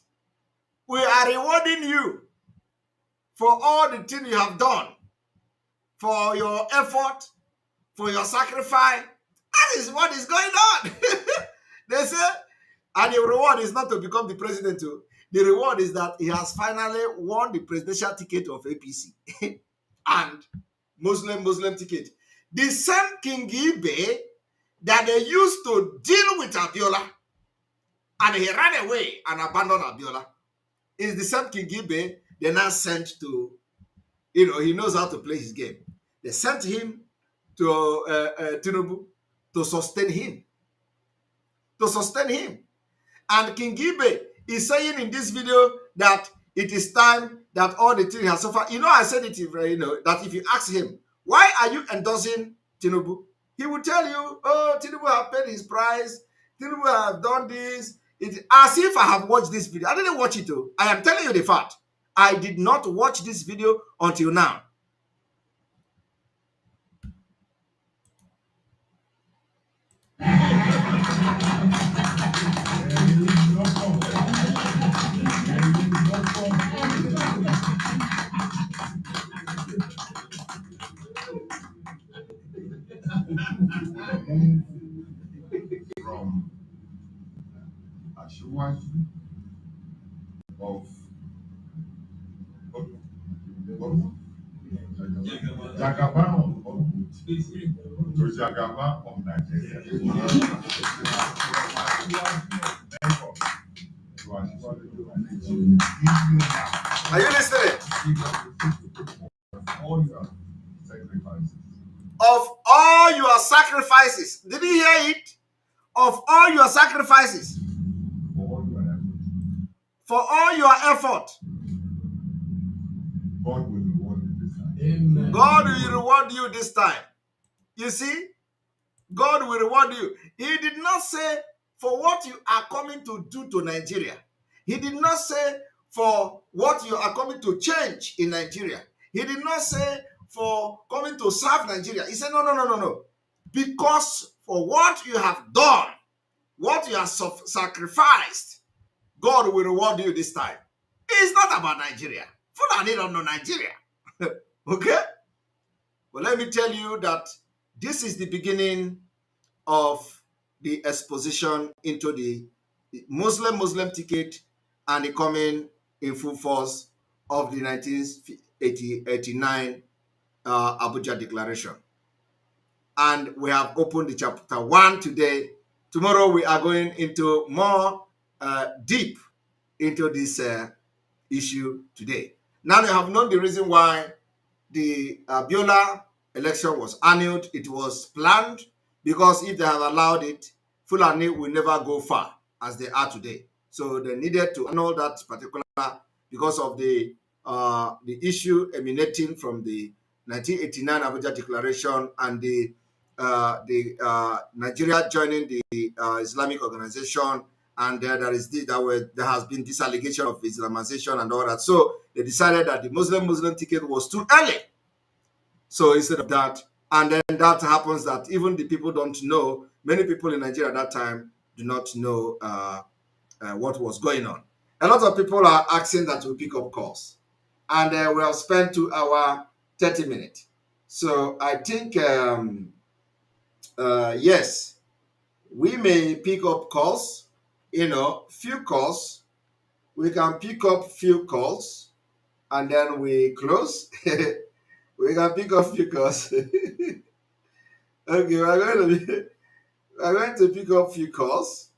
we are rewarding you for all the things you have done, for your effort, for your sacrifice. That is what is going on. They say, and the reward is not to become the president too. The reward is that he has finally won the presidential ticket of APC and Muslim ticket. The same Kingibe that they used to deal with Abiola and he ran away and abandoned Abiola is the same Kingibe they now sent to, he knows how to play his game. They sent him to Tinubu to sustain him. And Kingibe is saying in this video that it is time that all the things have suffered. I said it, that if you ask him, why are you endorsing Tinubu? He will tell you, oh, Tinubu have paid his price. Tinubu have done this. As if I have watched this video. I didn't watch it though. I am telling you the fact. I did not watch this video until now. From Ashiwaju of Jagaba to Jagaba of Nigeria. Are you listening? All your sacrifices. Of all your sacrifices. Did you hear it? Of all your sacrifices. For all your effort. God will reward you this time. Amen. God will reward you this time. You see? God will reward you. He did not say for what you are coming to do to Nigeria. He did not say for what you are coming to change in Nigeria. He did not say for coming to serve Nigeria. He said, no. Because for what you have done, what you have sacrificed, God will reward you this time. It's not about Nigeria. Fulani don't know Nigeria. Okay? But let me tell you that this is the beginning of the exposition into the Muslim ticket and the coming in full force of the 1989 Abuja Declaration. And we have opened the chapter 1 today. Tomorrow we are going into more deep into this issue today. Now you have known the reason why the Abiola election was annulled. It was planned because if they have allowed it, Fulani will never go far as they are today. So they needed to annul that particular because of the issue emanating from the 1989 Abuja Declaration and the Nigeria joining the Islamic organization, and there has been this allegation of Islamization and all that. So they decided that the Muslim ticket was too early. So instead of that, and then that happens that even the people don't know, many people in Nigeria at that time do not know what was going on. A lot of people are asking that we pick up calls. And we have spent 2 hours, 30 minutes. So I think, yes, we may pick up calls, few calls. We can pick up few calls and then we close. We can pick up few calls. Okay, we're going to pick up few calls.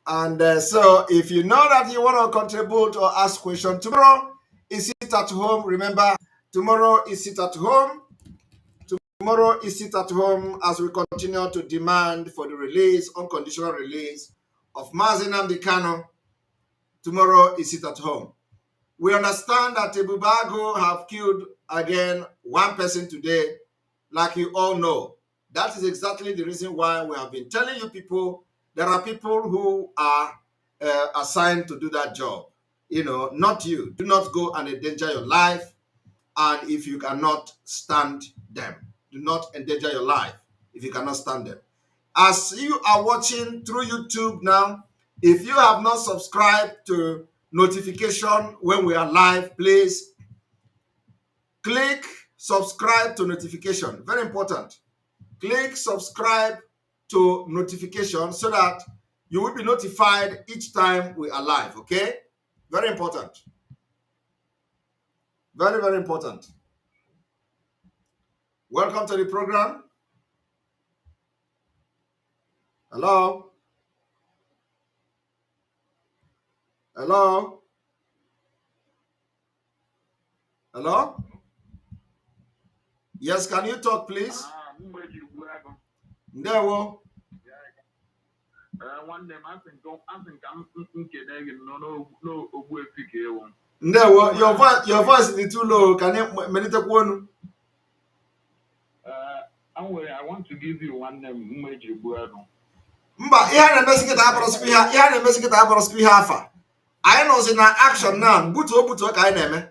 And so if you know that you want to contribute or ask questions, tomorrow is Sit at Home. Remember, tomorrow is Sit at Home. Tomorrow is Sit at Home as we continue to demand for the release, unconditional release of Mazi Nnamdi Kanu. Tomorrow is Sit at Home. We understand that Ebubago have killed again one person today, like you all know. That is exactly the reason why we have been telling you people, there are people who are assigned to do that job. Not you. Do not go and endanger your life. And if you cannot stand them, do not endanger your life if you cannot stand them. As you are watching through YouTube now, if you have not subscribed to notification when we are live, please click subscribe to notification. Very important. Click subscribe to notification so that You will be notified each time we are live, okay? Very important. Very, very important. Welcome to the program. Hello? Hello? Hello? Yes, can you talk, please? Ndewo. Ndewo, your voice is too low. Can you meditate one? I want to give you one name. Mba, ihe na-emesi kịta abụrụsịkwa ihe afa. Anyị nọzi na action now. Butuo ka anyị na-eme.